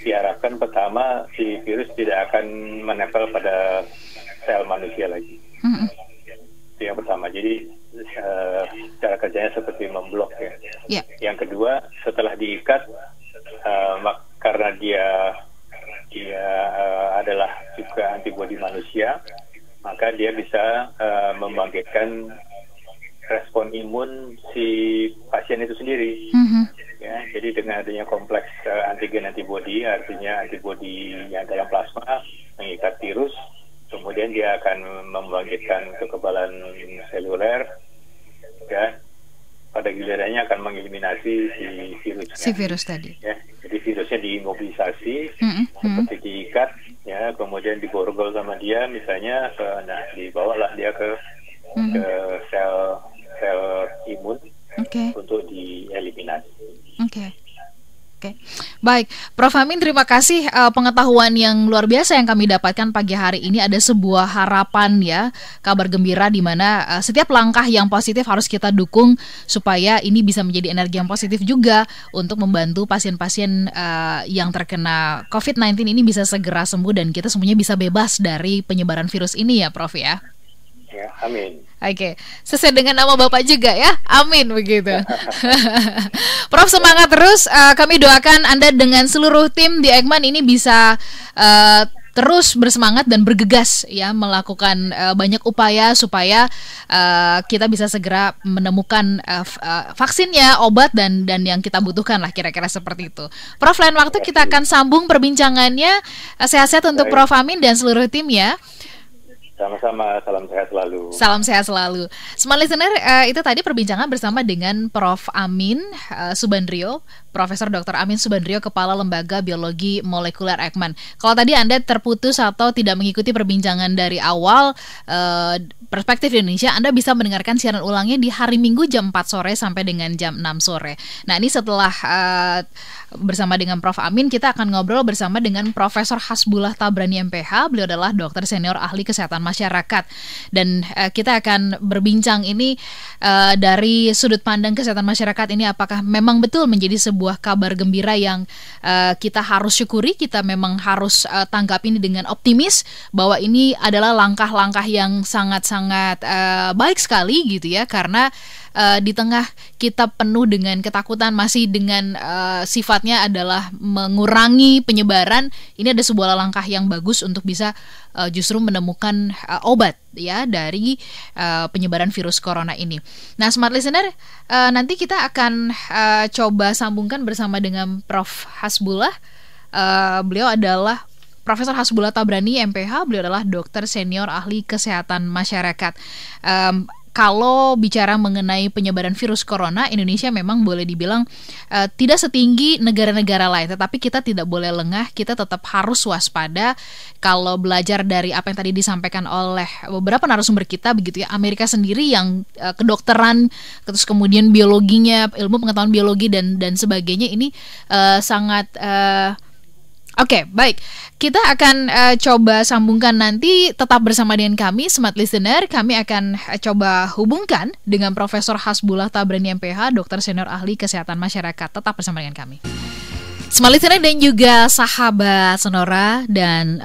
diharapkan pertama si virus tidak akan menempel pada sel manusia lagi. Itu yang pertama. Jadi cara kerjanya seperti memblok ya. Yang kedua, setelah diikat, karena dia adalah juga antibodi manusia, maka dia bisa membangkitkan respon imun si pasien itu sendiri. Ya, jadi dengan adanya kompleks antigen antibodi, artinya antibodi yang dalam plasma mengikat virus, kemudian dia akan membangkitkan kekebalan seluler, dan pada gilirannya akan mengeliminasi si virus tadi. Ya, jadi virusnya diimobilisasi, seperti diikat, ya, kemudian diborgol sama dia, misalnya, dibawalah dia ke sel imun untuk dieliminasi. Baik, Prof Amin, terima kasih pengetahuan yang luar biasa yang kami dapatkan pagi hari ini. Ada sebuah harapan ya, kabar gembira di mana setiap langkah yang positif harus kita dukung supaya ini bisa menjadi energi yang positif juga untuk membantu pasien-pasien yang terkena COVID-19 ini bisa segera sembuh dan kita semuanya bisa bebas dari penyebaran virus ini ya, Prof ya. Ya, amin. Oke, sesuai dengan nama Bapak juga ya, amin begitu. Prof, semangat terus. Kami doakan Anda dengan seluruh tim di Eijkman ini bisa terus bersemangat dan bergegas ya melakukan banyak upaya supaya kita bisa segera menemukan vaksinnya, obat dan yang kita butuhkan lah, kira-kira seperti itu. Prof, lain waktu kita akan sambung perbincangannya. Sehat-sehat untuk Prof Amin dan seluruh tim ya. Sama-sama, salam sehat selalu. Salam sehat selalu. Smart listener, itu tadi perbincangan bersama dengan Prof Amin Subandrio, Profesor Dr. Amin Subandrio, Kepala Lembaga Biologi Molekuler Eijkman. Kalau tadi Anda terputus atau tidak mengikuti perbincangan dari awal Perspektif Indonesia, Anda bisa mendengarkan siaran ulangnya di hari Minggu jam 4 sore sampai dengan jam 6 sore. Nah, ini setelah bersama dengan Prof Amin, kita akan ngobrol bersama dengan Profesor Hasbullah Tabrani MPH. Beliau adalah dokter senior ahli kesehatan masyarakat. Dan kita akan berbincang ini dari sudut pandang kesehatan masyarakat ini, apakah memang betul menjadi sebuah kabar gembira yang kita harus syukuri, kita memang harus tanggapi ini dengan optimis bahwa ini adalah langkah-langkah yang sangat-sangat baik sekali gitu ya, karena di tengah kita penuh dengan ketakutan, masih dengan sifatnya adalah mengurangi penyebaran, ini ada sebuah langkah yang bagus untuk bisa justru menemukan obat ya dari penyebaran virus corona ini. Nah, Smart Listener, nanti kita akan coba sambungkan bersama dengan Prof Hasbullah. Beliau adalah Profesor Hasbullah Tabrani MPH, beliau adalah dokter senior ahli kesehatan masyarakat. Kalau bicara mengenai penyebaran virus corona, Indonesia memang boleh dibilang tidak setinggi negara-negara lain, tetapi kita tidak boleh lengah, kita tetap harus waspada. Kalau belajar dari apa yang tadi disampaikan oleh beberapa narasumber kita, begitu ya, Amerika sendiri yang kedokteran, terus kemudian biologinya, ilmu pengetahuan biologi dan sebagainya ini sangat Oke, baik. Kita akan coba sambungkan nanti, tetap bersama dengan kami, Smart Listener. Kami akan coba hubungkan dengan Profesor Hasbullah Tabrani MPH, dokter senior ahli kesehatan masyarakat. Tetap bersama dengan kami. Smart Listener dan juga sahabat Sonora dan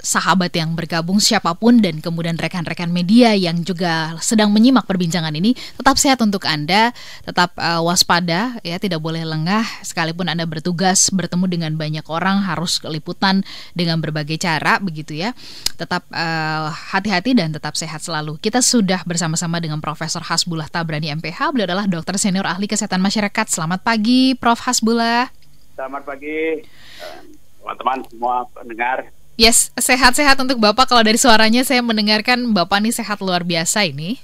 sahabat yang bergabung siapapun dan kemudian rekan-rekan media yang juga sedang menyimak perbincangan ini, tetap sehat untuk Anda, tetap waspada ya, tidak boleh lengah sekalipun Anda bertugas bertemu dengan banyak orang, harus liputan dengan berbagai cara begitu ya. Tetap hati-hati dan tetap sehat selalu. Kita sudah bersama-sama dengan Profesor Hasbullah Tabrani MPH, beliau adalah dokter senior ahli kesehatan masyarakat. Selamat pagi Prof Hasbullah. Selamat pagi teman-teman semua pendengar. Yes, sehat-sehat untuk Bapak. Kalau dari suaranya saya mendengarkan Bapak nih sehat luar biasa ini.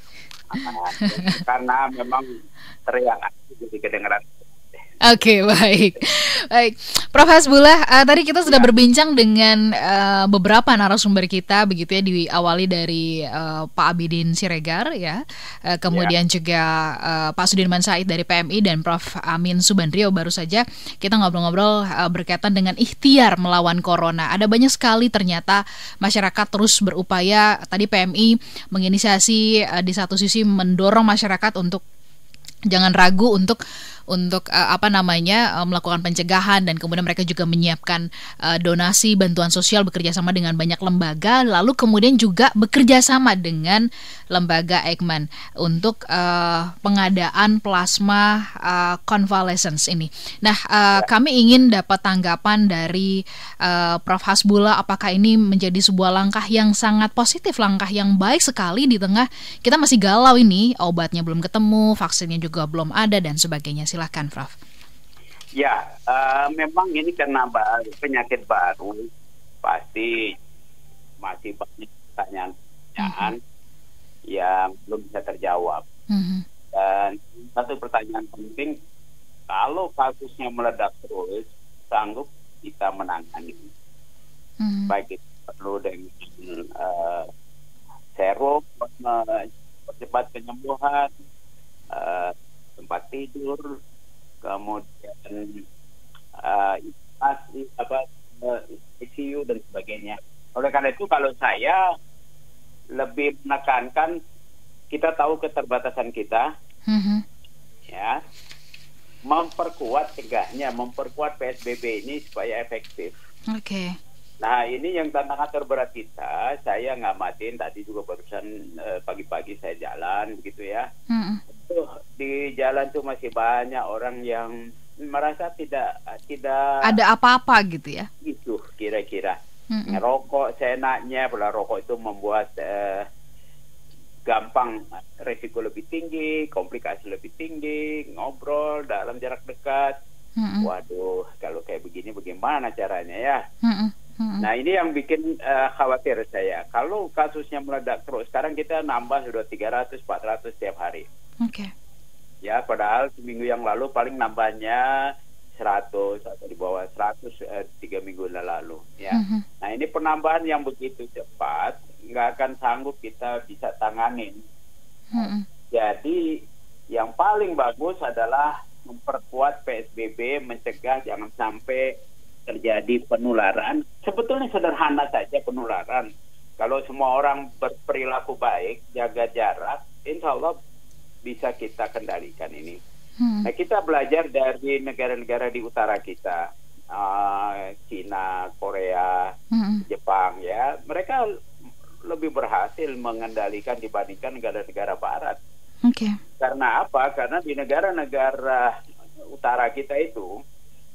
Karena memang teriak jadi kedengaran. Oke, baik. Prof Hasbullah, tadi kita sudah berbincang dengan beberapa narasumber kita begitu ya, diawali dari Pak Abidin Siregar ya, kemudian juga Pak Sudirman Said dari PMI dan Prof Amin Subandrio. Baru saja kita ngobrol-ngobrol berkaitan dengan ikhtiar melawan corona. Ada banyak sekali ternyata masyarakat terus berupaya. Tadi PMI menginisiasi di satu sisi mendorong masyarakat untuk jangan ragu untuk melakukan pencegahan, dan kemudian mereka juga menyiapkan donasi bantuan sosial, bekerja sama dengan banyak lembaga, lalu kemudian juga bekerja sama dengan lembaga Eijkman untuk pengadaan plasma convalescence ini. Nah, kami ingin dapat tanggapan dari Prof Hasbullah, apakah ini menjadi sebuah langkah yang sangat positif, langkah yang baik sekali di tengah kita masih galau ini, obatnya belum ketemu, vaksinnya juga belum ada dan sebagainya. Silakan Prof. Ya, memang ini karena penyakit baru, pasti masih banyak pertanyaan yang belum bisa terjawab. Dan satu pertanyaan penting, kalau kasusnya meledak terus, sanggup kita menangani. Baik itu perlu dengan serum, percepat penyembuhan, tempat tidur, kemudian ICU dan sebagainya. Oleh karena itu, kalau saya lebih menekankan, kita tahu keterbatasan kita, ya, memperkuat cegahnya, memperkuat PSBB ini supaya efektif. Oke. Nah, ini yang tantangan terberat kita. Saya ngamatin tadi juga barusan kebetulan pagi-pagi saya jalan begitu ya. Di jalan tuh masih banyak orang yang merasa tidak ada apa-apa gitu ya. Itu kira-kira ngerokok seenaknya, padahal rokok itu membuat gampang resiko lebih tinggi, komplikasi lebih tinggi, ngobrol dalam jarak dekat. Waduh, kalau kayak begini bagaimana caranya ya? Nah, ini yang bikin khawatir saya. Kalau kasusnya meledak terus, sekarang kita nambah sudah 300-400 setiap hari. Ya, padahal seminggu yang lalu paling nambahnya 100 atau di bawah 100 3 minggu lalu. Ya. Nah, ini penambahan yang begitu cepat, nggak akan sanggup kita bisa tanganin. Jadi, yang paling bagus adalah memperkuat PSBB, mencegah jangan sampai terjadi penularan. Sebetulnya sederhana saja penularan. Kalau semua orang berperilaku baik, jaga jarak, insya Allah bisa kita kendalikan ini. Nah, kita belajar dari negara-negara di utara kita, Cina, Korea, Jepang, ya, mereka lebih berhasil mengendalikan dibandingkan negara-negara Barat. Karena apa? Karena di negara-negara utara kita itu,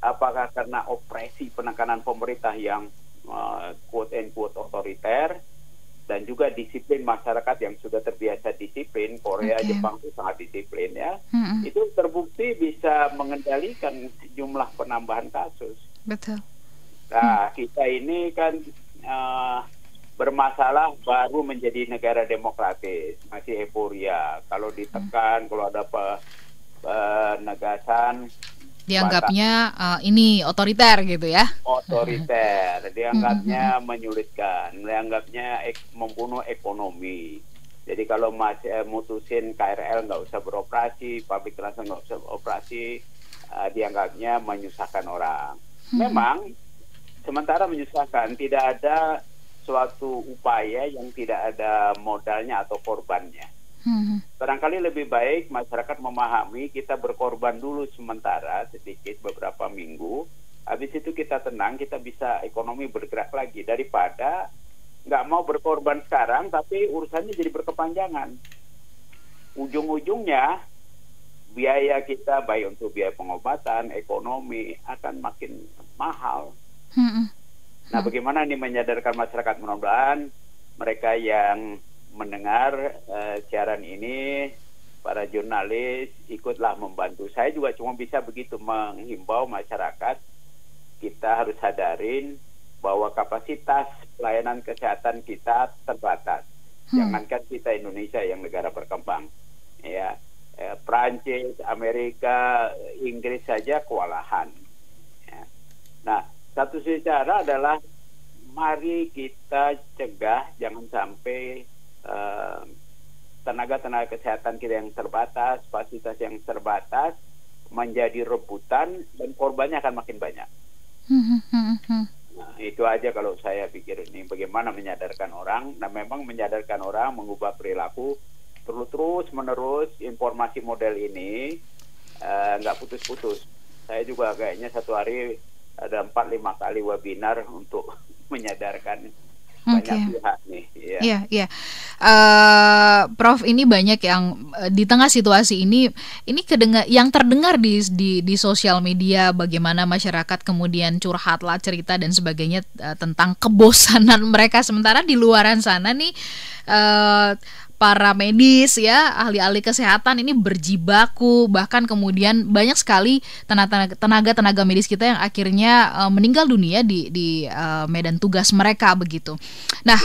apakah karena opresi penekanan pemerintah yang quote-unquote otoriter, dan juga disiplin masyarakat yang sudah terbiasa disiplin, Korea, Jepang itu sangat disiplin ya, itu terbukti bisa mengendalikan jumlah penambahan kasus. Betul. Nah, kita ini kan bermasalah baru menjadi negara demokratis, masih euforia. Kalau ditekan, kalau ada penegasan, dianggapnya ini otoriter gitu ya. Otoriter, dianggapnya menyulitkan, dianggapnya membunuh ekonomi. Jadi kalau masih mutusin KRL nggak usah beroperasi, public transport nggak usah beroperasi, dianggapnya menyusahkan orang. Memang sementara menyusahkan, tidak ada suatu upaya yang tidak ada modalnya atau korbannya. Barangkali lebih baik masyarakat memahami kita berkorban dulu sementara sedikit beberapa minggu, habis itu kita tenang, kita bisa ekonomi bergerak lagi, daripada nggak mau berkorban sekarang tapi urusannya jadi berkepanjangan. Ujung-ujungnya biaya kita baik untuk biaya pengobatan, ekonomi akan makin mahal. Nah, bagaimana ini menyadarkan masyarakat? Mudah-mudahan mereka yang mendengar siaran ini, para jurnalis ikutlah membantu. Saya juga cuma bisa begitu menghimbau masyarakat, kita harus sadarin bahwa kapasitas pelayanan kesehatan kita terbatas. Jangankan kita Indonesia yang negara berkembang, ya, Prancis, Amerika, Inggris saja kewalahan. Ya. Nah, satu cara adalah mari kita cegah jangan sampai tenaga-tenaga kesehatan kita yang terbatas, fasilitas yang terbatas menjadi rebutan dan korbannya akan makin banyak. Nah, itu aja kalau saya pikir ini bagaimana menyadarkan orang. Nah, memang menyadarkan orang, mengubah perilaku, terus menerus informasi model ini nggak putus-putus. Saya juga kayaknya satu hari ada 4-5 kali webinar untuk menyadarkan banyak pihak nih. Iya. Prof, ini banyak yang di tengah situasi ini yang terdengar di sosial media, bagaimana masyarakat kemudian curhatlah, cerita dan sebagainya tentang kebosanan mereka, sementara di luaran sana nih para medis ya, ahli-ahli kesehatan ini berjibaku, bahkan kemudian banyak sekali tenaga medis kita yang akhirnya meninggal dunia di medan tugas mereka begitu. Nah,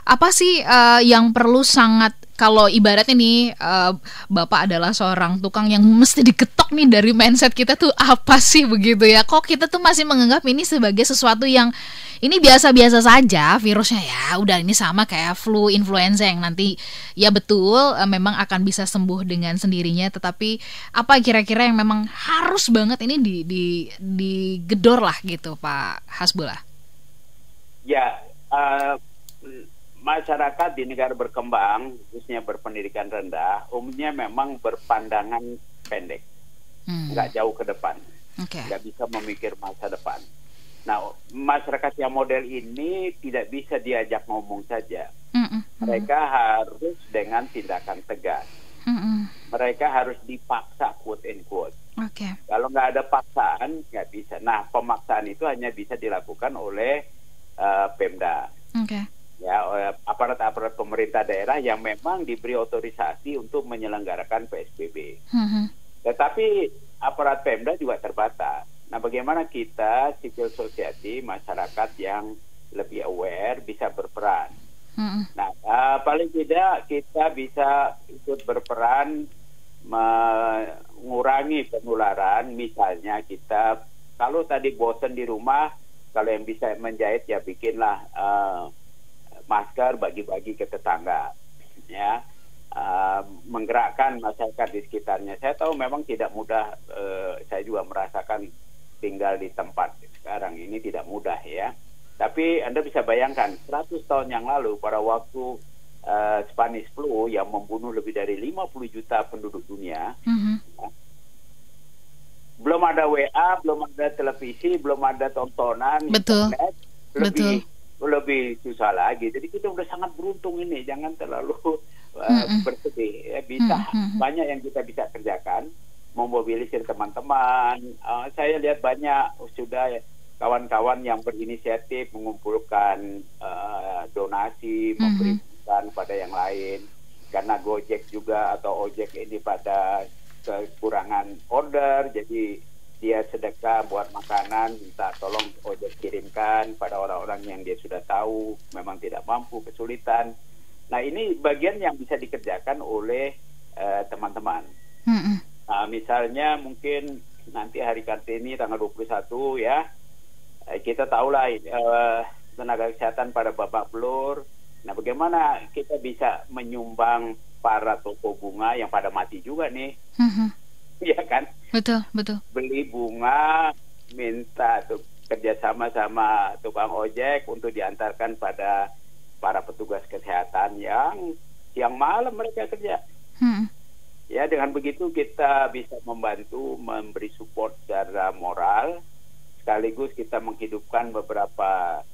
apa sih yang perlu sangat, kalau ibaratnya nih Bapak adalah seorang tukang yang mesti diketok nih dari mindset kita tuh apa sih begitu ya? Kok kita tuh masih menganggap ini sebagai sesuatu yang ini biasa-biasa saja, virusnya ya udah ini sama kayak flu, influenza yang nanti ya betul memang akan bisa sembuh dengan sendirinya, tetapi apa kira-kira yang memang harus banget ini digedor lah gitu Pak Hasbullah? Ya, masyarakat di negara berkembang, khususnya berpendidikan rendah, umumnya memang berpandangan pendek, nggak jauh ke depan, nggak bisa memikir masa depan. Nah, masyarakat yang model ini tidak bisa diajak ngomong saja. Mereka harus dengan tindakan tegas. Mereka harus dipaksa, quote and quote. Kalau nggak ada paksaan, nggak bisa. Nah, pemaksaan itu hanya bisa dilakukan oleh Pemda. Ya, aparat-aparat pemerintah daerah yang memang diberi otorisasi untuk menyelenggarakan PSBB. Tetapi aparat Pemda juga terbatas. Nah, bagaimana kita, civil society, masyarakat yang lebih aware bisa berperan? Nah, paling tidak kita bisa ikut berperan mengurangi penularan. Misalnya kita, kalau tadi bosan di rumah, kalau yang bisa menjahit ya bikinlah masker, bagi-bagi ke tetangga, ya, menggerakkan masyarakat di sekitarnya. Saya tahu memang tidak mudah, saya juga merasakan tinggal di tempat sekarang ini tidak mudah ya. Tapi Anda bisa bayangkan 100 tahun yang lalu pada waktu Spanish flu yang membunuh lebih dari 50 juta penduduk dunia, belum ada WA, belum ada televisi, belum ada tontonan, internet, lebih susah lagi. Jadi kita udah sangat beruntung ini, jangan terlalu bersedih. Ya, bisa banyak yang kita bisa kerjakan, memobilisir teman-teman. Saya lihat banyak sudah kawan-kawan yang berinisiatif mengumpulkan donasi, memberikan pada yang lain. Karena Gojek juga atau Ojek ini pada kekurangan order, jadi dia sedekah buat makanan, minta tolong Ojek kirimkan pada orang-orang yang dia sudah tahu memang tidak mampu, kesulitan. Nah, ini bagian yang bisa dikerjakan oleh teman-teman. Misalnya mungkin nanti hari Kartini tanggal 21 ya, kita tahulah tenaga kesehatan pada babak belur. Nah, bagaimana kita bisa menyumbang para toko bunga yang pada mati juga nih, ya kan? Betul. Beli bunga, minta kerjasama sama tukang ojek untuk diantarkan pada para petugas kesehatan yang malam mereka kerja. Ya, dengan begitu kita bisa membantu, memberi support secara moral, sekaligus kita menghidupkan beberapa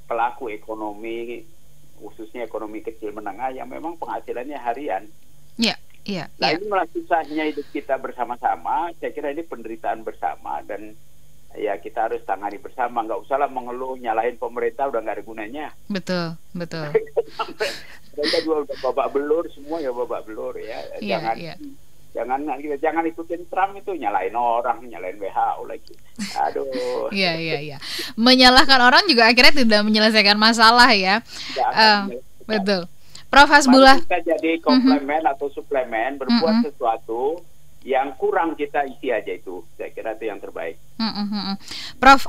pelaku ekonomi, khususnya ekonomi kecil menengah yang memang penghasilannya harian. Nah, inilah susahnya hidup kita bersama-sama. Saya kira ini penderitaan bersama dan ya kita harus tangani bersama. Nggak usahlah mengeluh, nyalahin pemerintah, udah nggak ada gunanya. Betul. Mereka juga udah babak belur, semua ya babak belur ya. Jangan ikutin Trump itu, nyalain orang, nyalain WHO lagi. Aduh. Iya. Menyalahkan orang juga akhirnya tidak menyelesaikan masalah ya. Betul. Prof Hasbullah. Kita jadi komplemen atau suplemen, berbuat sesuatu yang kurang kita isi aja itu. Saya kira itu yang terbaik. Prof,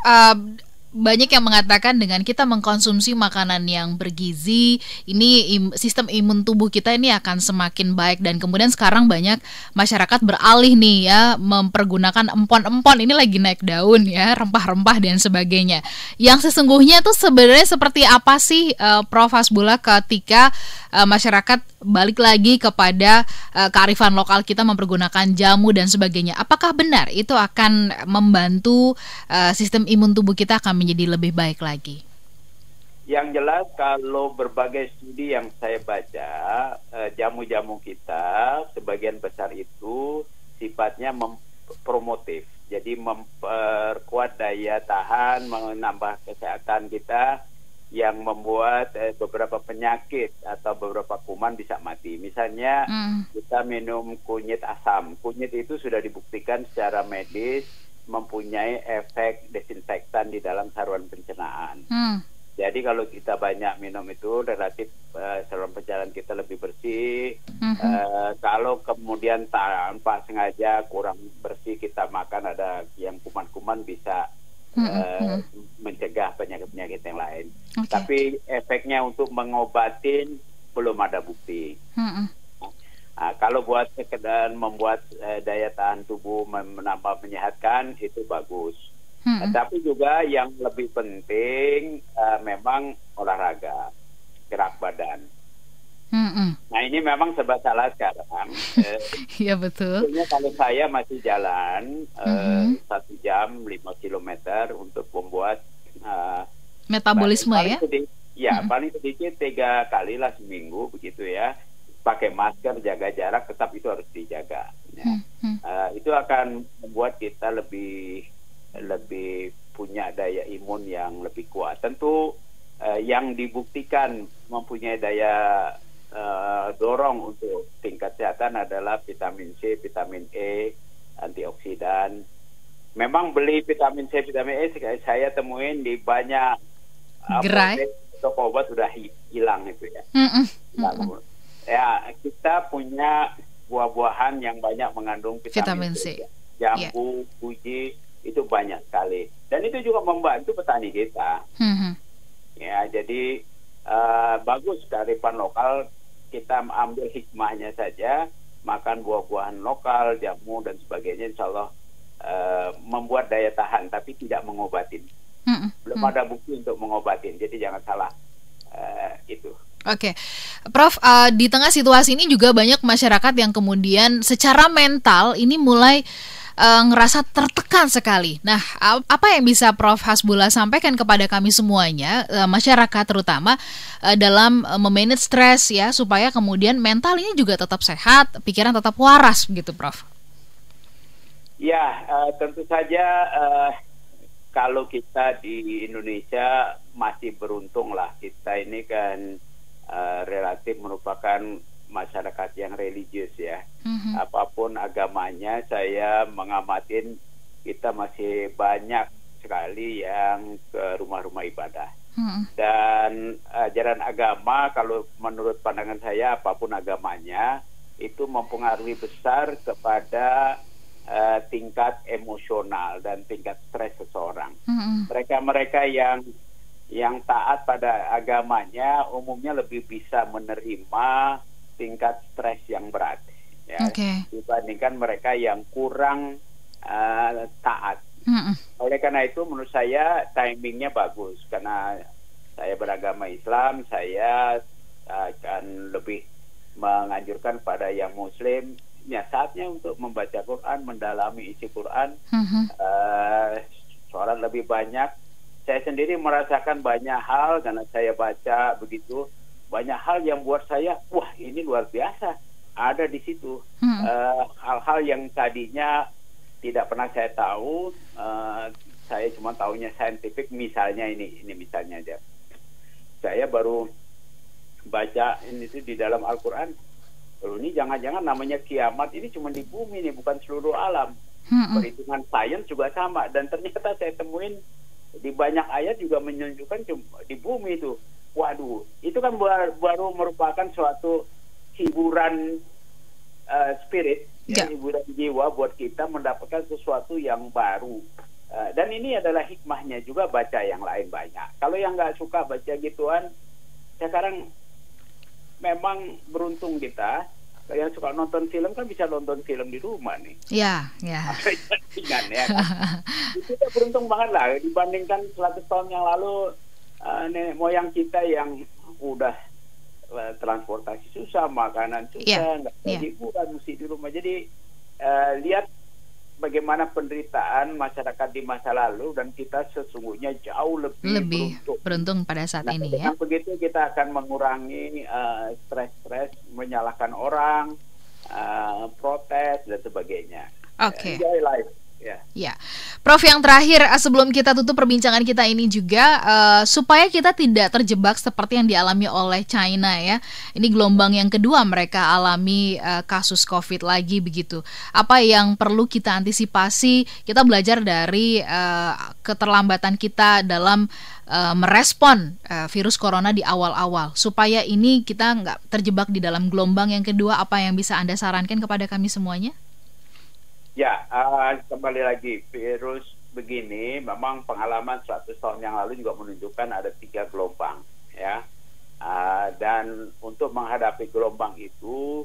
banyak yang mengatakan dengan kita mengkonsumsi makanan yang bergizi, ini sistem imun tubuh kita ini akan semakin baik, dan kemudian sekarang banyak masyarakat beralih nih ya, mempergunakan empon-empon, ini lagi naik daun ya, rempah-rempah dan sebagainya. Yang sesungguhnya tuh sebenarnya seperti apa sih Prof Hasbullah ketika masyarakat balik lagi kepada kearifan lokal kita, mempergunakan jamu dan sebagainya? Apakah benar itu akan membantu sistem imun tubuh kita akan menjadi lebih baik lagi? Yang jelas kalau berbagai studi yang saya baca, jamu-jamu kita sebagian besar itu sifatnya promotif. Jadi memperkuat daya tahan, menambah kesehatan kita, yang membuat beberapa penyakit atau beberapa kuman bisa mati. Misalnya kita minum kunyit asam. Kunyit itu sudah dibuktikan secara medis mempunyai efek desinfektan di dalam saluran pencernaan. Jadi kalau kita banyak minum itu relatif saluran pencernaan kita lebih bersih. Kalau kemudian tanpa sengaja kurang bersih kita makan, ada yang kuman-kuman bisa mencegah penyakit-penyakit yang lain. Tapi efeknya untuk mengobatin belum ada bukti. Kalau buat sekedar membuat daya tahan tubuh menambah menyehatkan itu bagus. Tapi juga yang lebih penting memang olahraga, gerak badan. Nah, ini memang serba salah sekarang. Iya betul. Sebenarnya kalau saya masih jalan 1 jam 5 kilometer untuk membuat metabolisme ya. Ya, paling sedikit 3 kali lah seminggu begitu ya. Pakai masker, jaga jarak, tetap itu harus dijaga. Ya. Itu akan membuat kita lebih punya daya imun yang lebih kuat. Tentu yang dibuktikan mempunyai daya dorong untuk tingkat kesehatan adalah vitamin C, vitamin E, antioksidan. Memang beli vitamin C, vitamin E saya temuin di banyak toko obat sudah hilang itu ya. Ya, kita punya buah-buahan yang banyak mengandung vitamin C. Jambu, uji itu banyak sekali. Dan itu juga membantu petani kita. Ya, jadi bagus kearifan lokal, kita ambil hikmahnya saja, makan buah-buahan lokal, jamu dan sebagainya, insya Allah membuat daya tahan, tapi tidak mengobatin. Belum ada bukti untuk mengobatin, jadi jangan salah itu. Oke, Prof, di tengah situasi ini juga banyak masyarakat yang kemudian secara mental ini mulai ngerasa tertekan sekali. Nah, apa yang bisa Prof Hasbullah sampaikan kepada kami semuanya, masyarakat terutama, dalam memanage stres ya, supaya kemudian mental ini juga tetap sehat, pikiran tetap waras begitu, Prof? Ya, tentu saja kalau kita di Indonesia masih beruntung lah, kita ini kan relatif merupakan masyarakat yang religius ya. Apapun agamanya, saya mengamatin kita masih banyak sekali yang ke rumah-rumah ibadah. Dan ajaran agama, kalau menurut pandangan saya, apapun agamanya, itu mempengaruhi besar kepada tingkat emosional dan tingkat stres seseorang. Mereka-mereka yang taat pada agamanya umumnya lebih bisa menerima tingkat stres yang berat, ya, dibandingkan mereka yang kurang taat. Oleh karena itu, menurut saya timingnya bagus, karena saya beragama Islam, saya akan lebih menganjurkan pada yang Muslim, ya saatnya untuk membaca Quran, mendalami isi Quran, sholat lebih banyak. Saya sendiri merasakan banyak hal karena saya baca begitu, banyak hal yang buat saya, wah ini luar biasa, ada di situ. Hal-hal yang tadinya tidak pernah saya tahu, saya cuma tahunya saintifik. Misalnya ini misalnya aja, saya baru baca ini tuh di dalam Al-Quran, ini jangan-jangan namanya kiamat ini cuma di bumi nih, bukan seluruh alam. Perhitungan sains juga sama, dan ternyata saya temuin di banyak ayat juga menunjukkan di bumi itu. Waduh, itu kan baru merupakan suatu hiburan spirit, hiburan jiwa buat kita mendapatkan sesuatu yang baru. Dan ini adalah hikmahnya juga, baca yang lain banyak. Kalau yang nggak suka baca gituan, sekarang memang beruntung kita. Kalau yang suka nonton film kan bisa nonton film di rumah nih. Iya. Ya, kan? Kita beruntung banget lah dibandingkan 100 tahun yang lalu. Nenek moyang kita yang udah transportasi susah, makanan susah, nggak ada hiburan, mesti di rumah. Jadi lihat bagaimana penderitaan masyarakat di masa lalu, dan kita sesungguhnya jauh lebih beruntung pada saat ini. Dengan begitu kita akan mengurangi stres, menyalahkan orang, protes dan sebagainya. Enjoy life. Ya, Prof, yang terakhir sebelum kita tutup perbincangan kita ini juga, supaya kita tidak terjebak seperti yang dialami oleh China ya. Ini gelombang yang kedua mereka alami kasus COVID lagi begitu. Apa yang perlu kita antisipasi? Kita belajar dari keterlambatan kita dalam merespon virus corona di awal-awal, supaya ini kita nggak terjebak di dalam gelombang yang kedua. Apa yang bisa Anda sarankan kepada kami semuanya? Ya, kembali lagi, virus begini memang pengalaman 100 tahun yang lalu juga menunjukkan ada 3 gelombang ya. Dan untuk menghadapi gelombang itu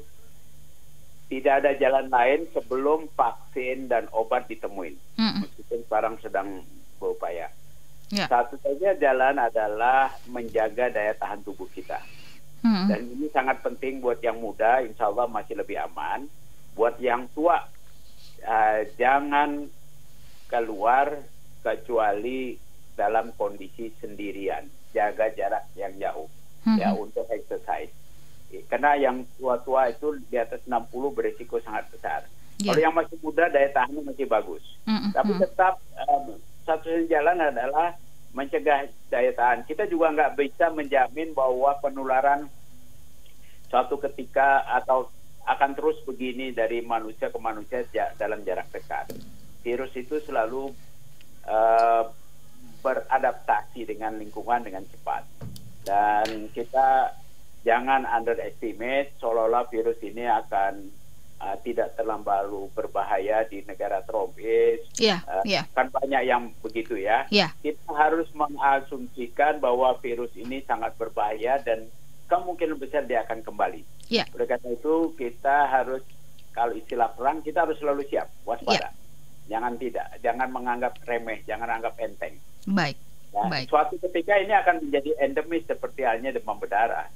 tidak ada jalan lain sebelum vaksin dan obat ditemuin. Meskipun sekarang sedang berupaya. Satu saja jalan adalah menjaga daya tahan tubuh kita. Dan ini sangat penting buat yang muda, insya Allah masih lebih aman. Buat yang tua, jangan keluar kecuali dalam kondisi sendirian. jaga jarak yang jauh ya untuk exercise. Karena yang tua-tua itu di atas 60 berisiko sangat besar. Kalau yang masih muda daya tahannya masih bagus. Tapi tetap satu jalan adalah mencegah daya tahan. Kita juga nggak bisa menjamin bahwa penularan suatu ketika atau akan terus begini dari manusia ke manusia dalam jarak dekat. Virus itu selalu beradaptasi dengan lingkungan dengan cepat. Dan kita jangan underestimate seolah-olah virus ini akan tidak terlalu berbahaya di negara tropis. Kan banyak yang begitu ya. Kita harus mengasumsikan bahwa virus ini sangat berbahaya dan kemungkinan besar dia akan kembali. Oleh karena itu kita harus, kalau istilah perang, kita harus selalu siap, waspada. Jangan menganggap remeh, jangan anggap enteng. Baik. Suatu ketika ini akan menjadi endemis seperti halnya demam berdarah.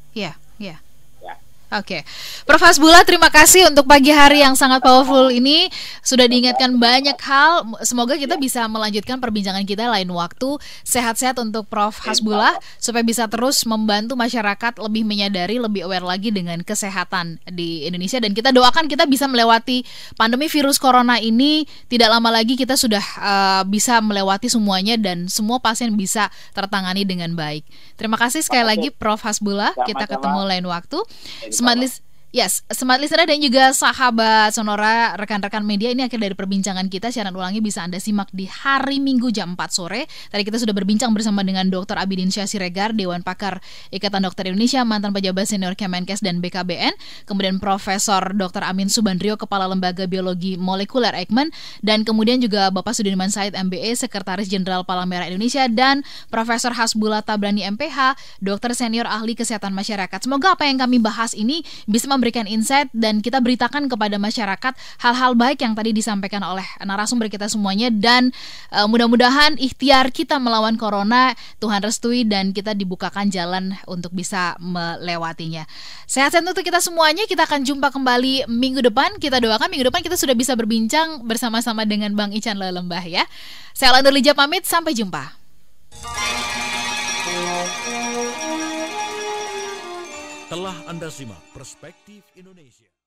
Oke. Prof. Hasbullah, terima kasih untuk pagi hari yang sangat powerful ini. Sudah diingatkan banyak hal. Semoga kita bisa melanjutkan perbincangan kita lain waktu. Sehat-sehat untuk Prof. Hasbullah supaya bisa terus membantu masyarakat lebih menyadari, lebih aware lagi dengan kesehatan di Indonesia. Dan kita doakan kita bisa melewati pandemi virus corona ini. Tidak lama lagi kita sudah bisa melewati semuanya dan semua pasien bisa tertangani dengan baik. Terima kasih sekali lagi Prof. Hasbullah. Kita ketemu lain waktu. Smart Listener dan juga sahabat Sonora, rekan-rekan media, ini akhir dari perbincangan kita. Siaran ulangnya bisa Anda simak di hari Minggu jam 4 sore. Tadi kita sudah berbincang bersama dengan Dr. Abidin Syah Siregar, Dewan Pakar Ikatan Dokter Indonesia, mantan pejabat senior Kemenkes dan BKBN. Kemudian Profesor Dr. Amin Subandrio, Kepala Lembaga Biologi Molekuler Eijkman. Dan kemudian juga Bapak Sudirman Said MBE, Sekretaris Jenderal Palang Merah Indonesia. Dan Profesor Hasbullah Tabrani MPH, Dokter Senior Ahli Kesehatan Masyarakat. Semoga apa yang kami bahas ini bisa memberikan insight dan kita beritakan kepada masyarakat hal-hal baik yang tadi disampaikan oleh narasumber kita semuanya, dan mudah-mudahan ikhtiar kita melawan corona Tuhan restui dan kita dibukakan jalan untuk bisa melewatinya. Sehat-sehat untuk kita semuanya. Kita akan jumpa kembali minggu depan. Kita doakan minggu depan kita sudah bisa berbincang bersama-sama dengan Bang Ican Lelembah ya. Saya Lanur Lija pamit, sampai jumpa. Telah Anda simak Perspektif Indonesia.